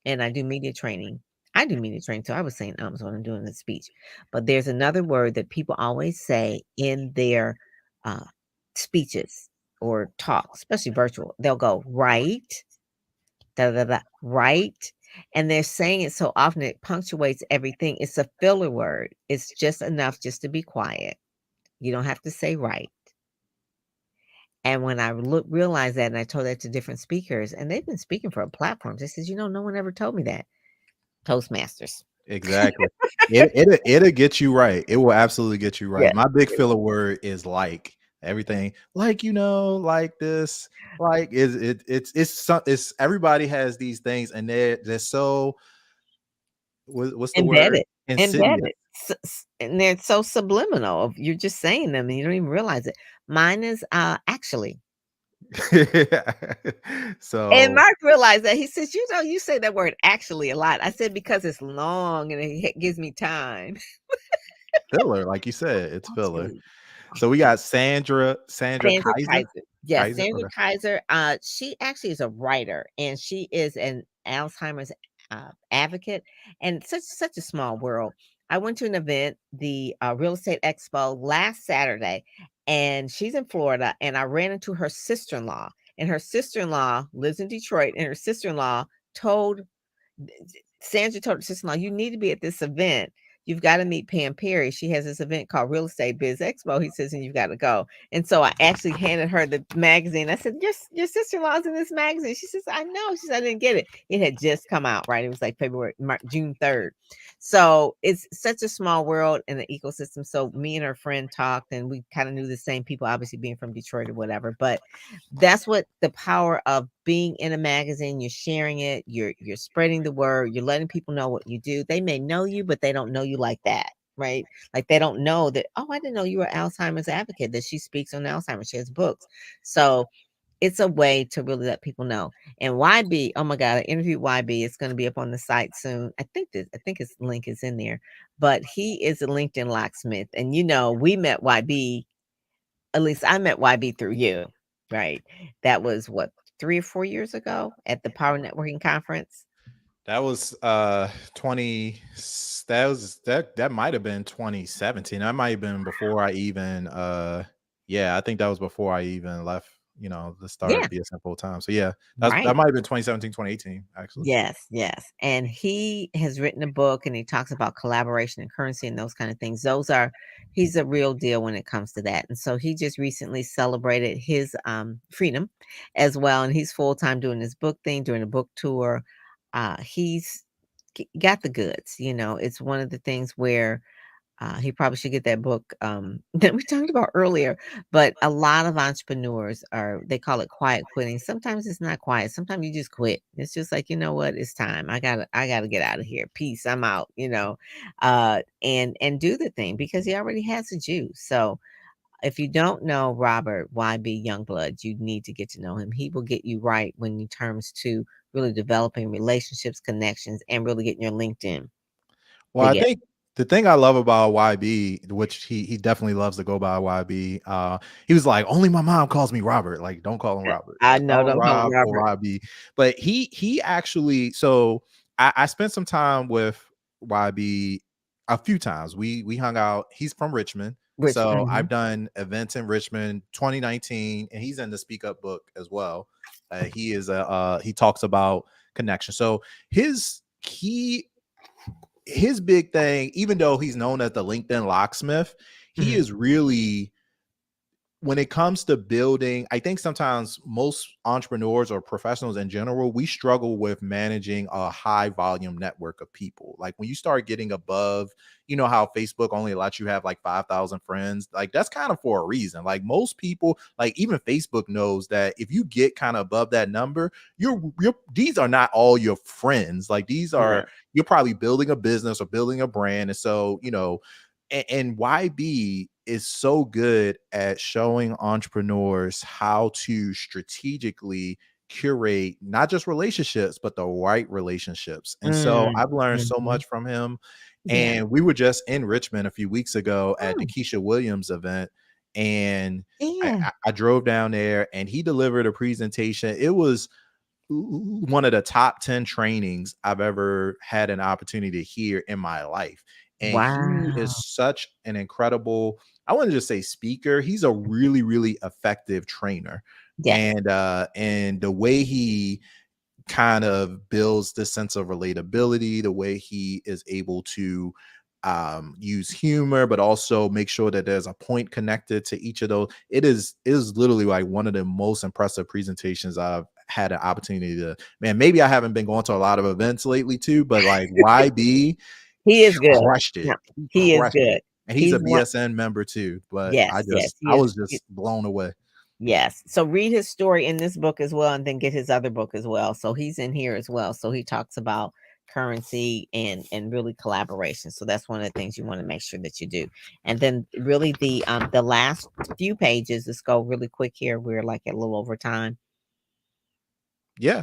and I do media training. I do media training, so I was saying ums when I'm doing the speech. But there's another word that people always say in their uh, speeches or talks, especially virtual. They'll go right, da da da, right, and they're saying it so often it punctuates everything. It's a filler word. It's just enough just to be quiet. You don't have to say right. And when I realized that, and I told that to different speakers, and they've been speaking for platforms, they says, no one ever told me that. Toastmasters. Exactly. It'll get you right. It will absolutely get you Yeah. right. My big filler word is like everything, like like this, like it's everybody has these things and they're so what's the word? Embedded. Insidious. Embedded. And they're so subliminal. You're just saying them and you don't even realize it. Mine is actually. And So Mark realized that. He says, you say that word actually a lot. I said, because it's long and it gives me time. filler, like you said, it's filler. Actually. So we got Sandra Sandra Kaiser. Kaiser. Yes, Kaiser. Sandra Okay. Kaiser. She actually is a writer and she is an Alzheimer's advocate. And such a small world. I went to an event, the Real Estate Expo last Saturday, and she's in Florida. And I ran into her sister-in-law. And her sister-in-law lives in Detroit. And her sister-in-law told Sandra told her sister-in-law, you need to be at this event. You've got to meet Pam Perry. She has this event called Real Estate Biz Expo. He says, and you've got to go. And so I actually handed her the magazine. I said, your sister-in-law's in this magazine. She says, I know. She said, I didn't get it. It had just come out, right? It was like June 3rd. So it's such a small world and an ecosystem. So me and her friend talked and we kind of knew the same people, obviously being from Detroit or whatever. But that's what the power of being in a magazine. You're sharing it, you're spreading the word, you're letting people know what you do. They may know you, but they don't know you like that, right? Like they don't know that, oh, I didn't know you were Alzheimer's advocate, that she speaks on Alzheimer's, she has books. So it's a way to really let people know. And YB, oh my God, I interviewed YB. It's going to be up on the site soon. I think his link is in there. But he is a LinkedIn locksmith. And we met YB, at least I met YB through you, right? That was what, 3 or 4 years ago at the Power Networking Conference. That was 20, that might have been 2017. That might have been before I even yeah, I think that was before I even left, to Yeah, start BSN full time. So yeah, that right. might have been 2017, 2018, actually. Yes, yes. And he has written a book and he talks about collaboration and currency and those kind of things. He's a real deal when it comes to that. And so he just recently celebrated his freedom as well. And he's full time doing his book thing, doing a book tour. He's got the goods. It's one of the things where he probably should get that book that we talked about earlier. But a lot of entrepreneurs they call it quiet quitting. Sometimes it's not quiet. Sometimes you just quit. It's just like, you know what? It's time. I gotta get out of here. Peace. I'm out, and do the thing because he already has the juice. So if you don't know Robert YB Youngblood, you need to get to know him. He will get you right when it comes to really developing relationships, connections, and really getting your LinkedIn Well, I together. think the thing I love about YB, which he definitely loves to go by YB, he was like, only my mom calls me Robert. Like, don't call him Robert. I Like, know, call him don't call him Rob or Robert. YB. But he actually, so I spent some time with YB a few times. We hung out. He's from Richmond. Rich. So I've Mhm. done events in Richmond 2019, and he's in the Speak Up book as well. He talks about connection. So his key his big thing, even though he's known as the LinkedIn locksmith, he Mhm. is really, when it comes to building, I think sometimes most entrepreneurs or professionals in general, we struggle with managing a high volume network of people. Like when you start getting above, how Facebook only lets you have like 5,000 friends, like that's kind of for a reason. Like most people, like even Facebook knows that if you get kind of above that number, these are not all your friends. Like Right. you're probably building a business or building a brand. And so, and YB is so good at showing entrepreneurs how to strategically curate not just relationships, but the right relationships. And so Mm, I've learned so mhm. much from him. Yeah. And we were just in Richmond a few weeks ago at the Oh, Keisha Williams event. And I, yeah. I I drove down there and he delivered a presentation. It was one of the top 10 trainings I've ever had an opportunity to hear in my life. And he is Wow. such an incredible, I want to just say speaker. He's a really, really effective trainer. Yes. And the way he kind of builds this sense of relatability, the way he is able to use humor, but also make sure that there's a point connected to each of those. It is literally like one of the most impressive presentations I've had an opportunity to. Man, maybe I haven't been going to a lot of events lately too, but like YB He is good. crushed No, it. He he is crushed it. good. And he's a He's one. BSN member too. But Yes, yes, he I is. was just blown away. Yes. So read his story in this book as well, and then get his other book as well. So he's in here as well. So he talks about currency and really collaboration. So that's one of the things you want to make sure that you do. And then really the last few pages, let's go really quick here. We're like a little over time. Yeah.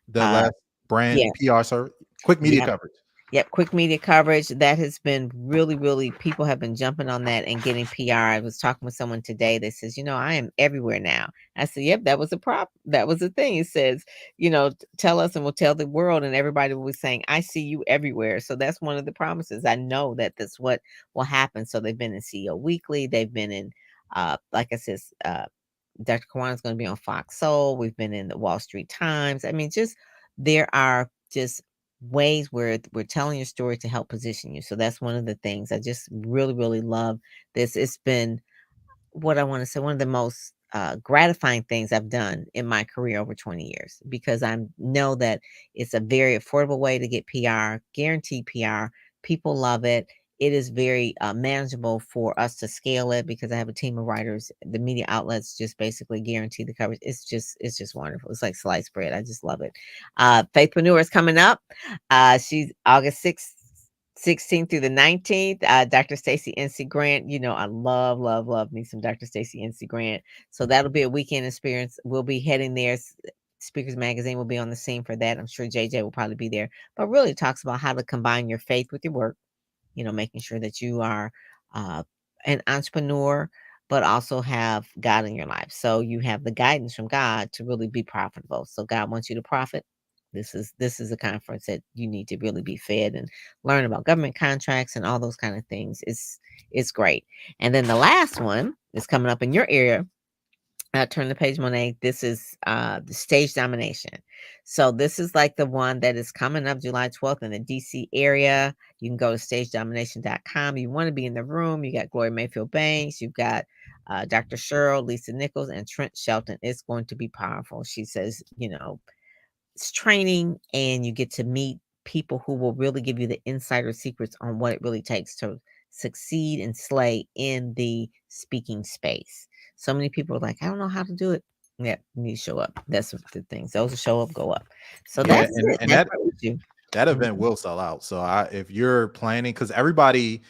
The Uh last brand yeah, PR service, quick media yeah. coverage. Yep, quick media coverage. That has been really, really, people have been jumping on that and getting PR. I was talking with someone today that says, I am everywhere now. I said, yep, that was a prop. That was the thing. It says, tell us and we'll tell the world. And everybody will be saying, I see you everywhere. So that's one of the promises. I know that that's what will happen. So they've been in CEO Weekly. They've been in, like I said, Dr. Kawana is going to be on Fox Soul. We've been in the Wall Street Times. I mean, just there are just ways where we're telling your story to help position you. So that's one of the things I just really, really love this. It's been what I want to say, one of the most gratifying things I've done in my career over 20 years, because I know that it's a very affordable way to get PR, guaranteed PR. People love it. It is very manageable for us to scale it because I have a team of writers. The media outlets just basically guarantee the coverage. It's just wonderful. It's like sliced bread. I just love it. Faithpreneur is coming up. She's August 6th. 16th through the 19th. Dr. Stacy NC Grant. You know, I love, love, love me some Dr. Stacy NC Grant. So that'll be a weekend experience. We'll be heading there. Speakers Magazine will be on the scene for that. I'm sure JJ will probably be there. But really talks about how to combine your faith with your work, you know, making sure that you are uh, an entrepreneur, but also have God in your life. So you have the guidance from God to really be profitable. So God wants you to profit. This is a conference that you need to really be fed and learn about government contracts and all those kind of things. It's great. And then the last one is coming up in your area. Turn the page, Monet. This is the stage domination. So this is like the one that is coming up July 12th in the DC area. You can go to stagedomination.com. You want to be in the room. You got Gloria Mayfield Banks. You've got Dr. Cheryl, Lisa Nichols, and Trent Shelton. It's going to be powerful. She says, you know, it's training and you get to meet people who will really give you the insider secrets on what it really takes to succeed and slay in the speaking space. So many people are like, I don't know how to do it. Yeah, you need to show up. That's the things. Those who show up, go up. So Yeah, that's it. and That's what we do. that event Mhm. will sell out. So if you're planning, because everybody,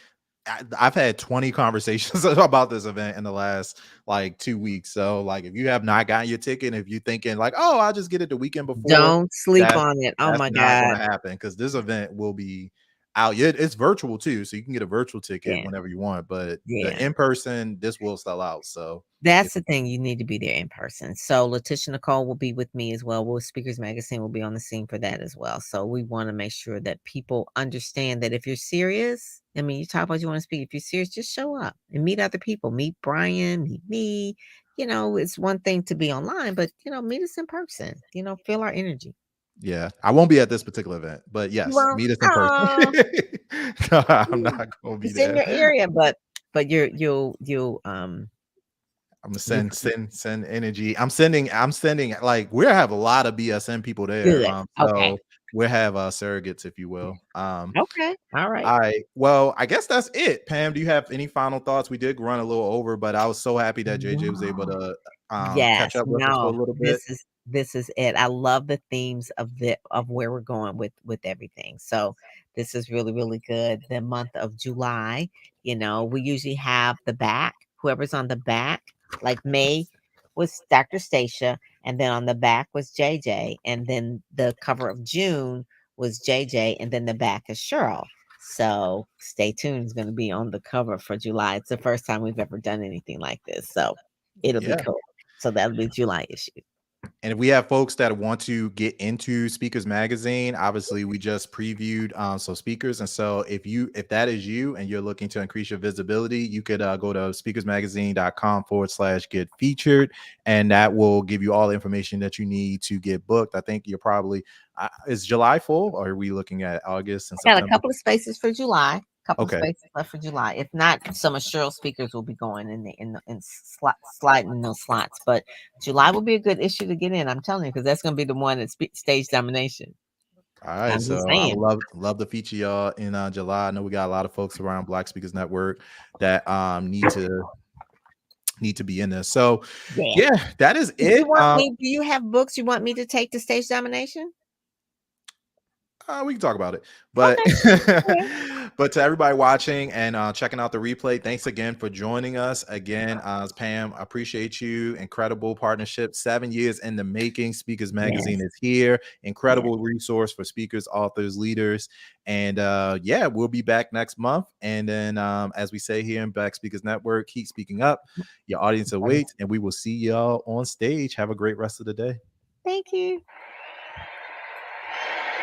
I've had 20 conversations about this event in the last like 2 weeks. So like, if you have not gotten your ticket, if you're thinking like, oh, I'll just get it the weekend before, Don't sleep that on it. Oh that's my not going God. to happen because this event will be out. Yeah, it's virtual too, so you can get a virtual ticket Yeah. whenever you want. But the Yeah. in person, this will sell out. So if That's the thing. You need to be there in person. So Letitia Nicole will be with me as well. Speakers Magazine will be on the scene for that as well. So we want to make sure that people understand that if you're serious, I mean, you talk about you want to speak. If you're serious, just show up and meet other people. Meet Brian, meet me. You know, it's one thing to be online, but you know, meet us in person. You know, feel our energy. yeah, I won't be at this particular event, but yes, Well, meet us in person. No, I'm not going to be it's in there. your area, but you'll I'm gonna you send energy. I'm sending like we have a lot of BSN people there. good. Okay. So we'll have surrogates, if you will. Okay. All right. All right. Well, I guess that's it. Pam, do you have any final thoughts? We did run a little over, but I was so happy that JJ was able No. to catch Yes, up with us for a no, little bit. this is it. I love the themes of where we're going with everything. So this is really, really good. The month of July, you know, we usually have the back, whoever's on the back, like May was Dr. Stacia, and then on the back was JJ, and then the cover of June was JJ, and then the back is Cheryl. So stay tuned. It's going to be on the cover for July. It's the first time we've ever done anything like this. So it'll be Yeah. cool. So that'll be July issue. And if we have folks that want to get into Speakers Magazine, obviously we just previewed some speakers. And so if that is you and you're looking to increase your visibility, you could go to speakersmagazine.com/get featured. And that will give you all the information that you need to get booked. I think you're probably, is July full or are we looking at August and I got a September? couple of spaces for July. Couple of Okay. spaces left for July. If not, some of Cheryl's speakers will be going in sliding those slots. But July will be a good issue to get in. I'm telling you, because that's going to be the one that's stage domination. All right, I'm just so I would saying. love to feature y'all in July. I know we got a lot of folks around Black Speakers Network that need to be in this. So Yeah. yeah, that is Do you it. want me? Do you have books you want me to take to stage domination? We can talk about it, but Okay. but to everybody watching and checking out the replay, thanks again for joining us again. Pam, I appreciate you. Incredible partnership, 7 years in the making. Speakers Magazine Yes. is here. Yes. Incredible resource for speakers, authors, leaders, and yeah, we'll be back next month. And then, as we say here in Black Speakers Network, keep speaking up. Your audience awaits, and we will see y'all on stage. Have a great rest of the day. Thank you.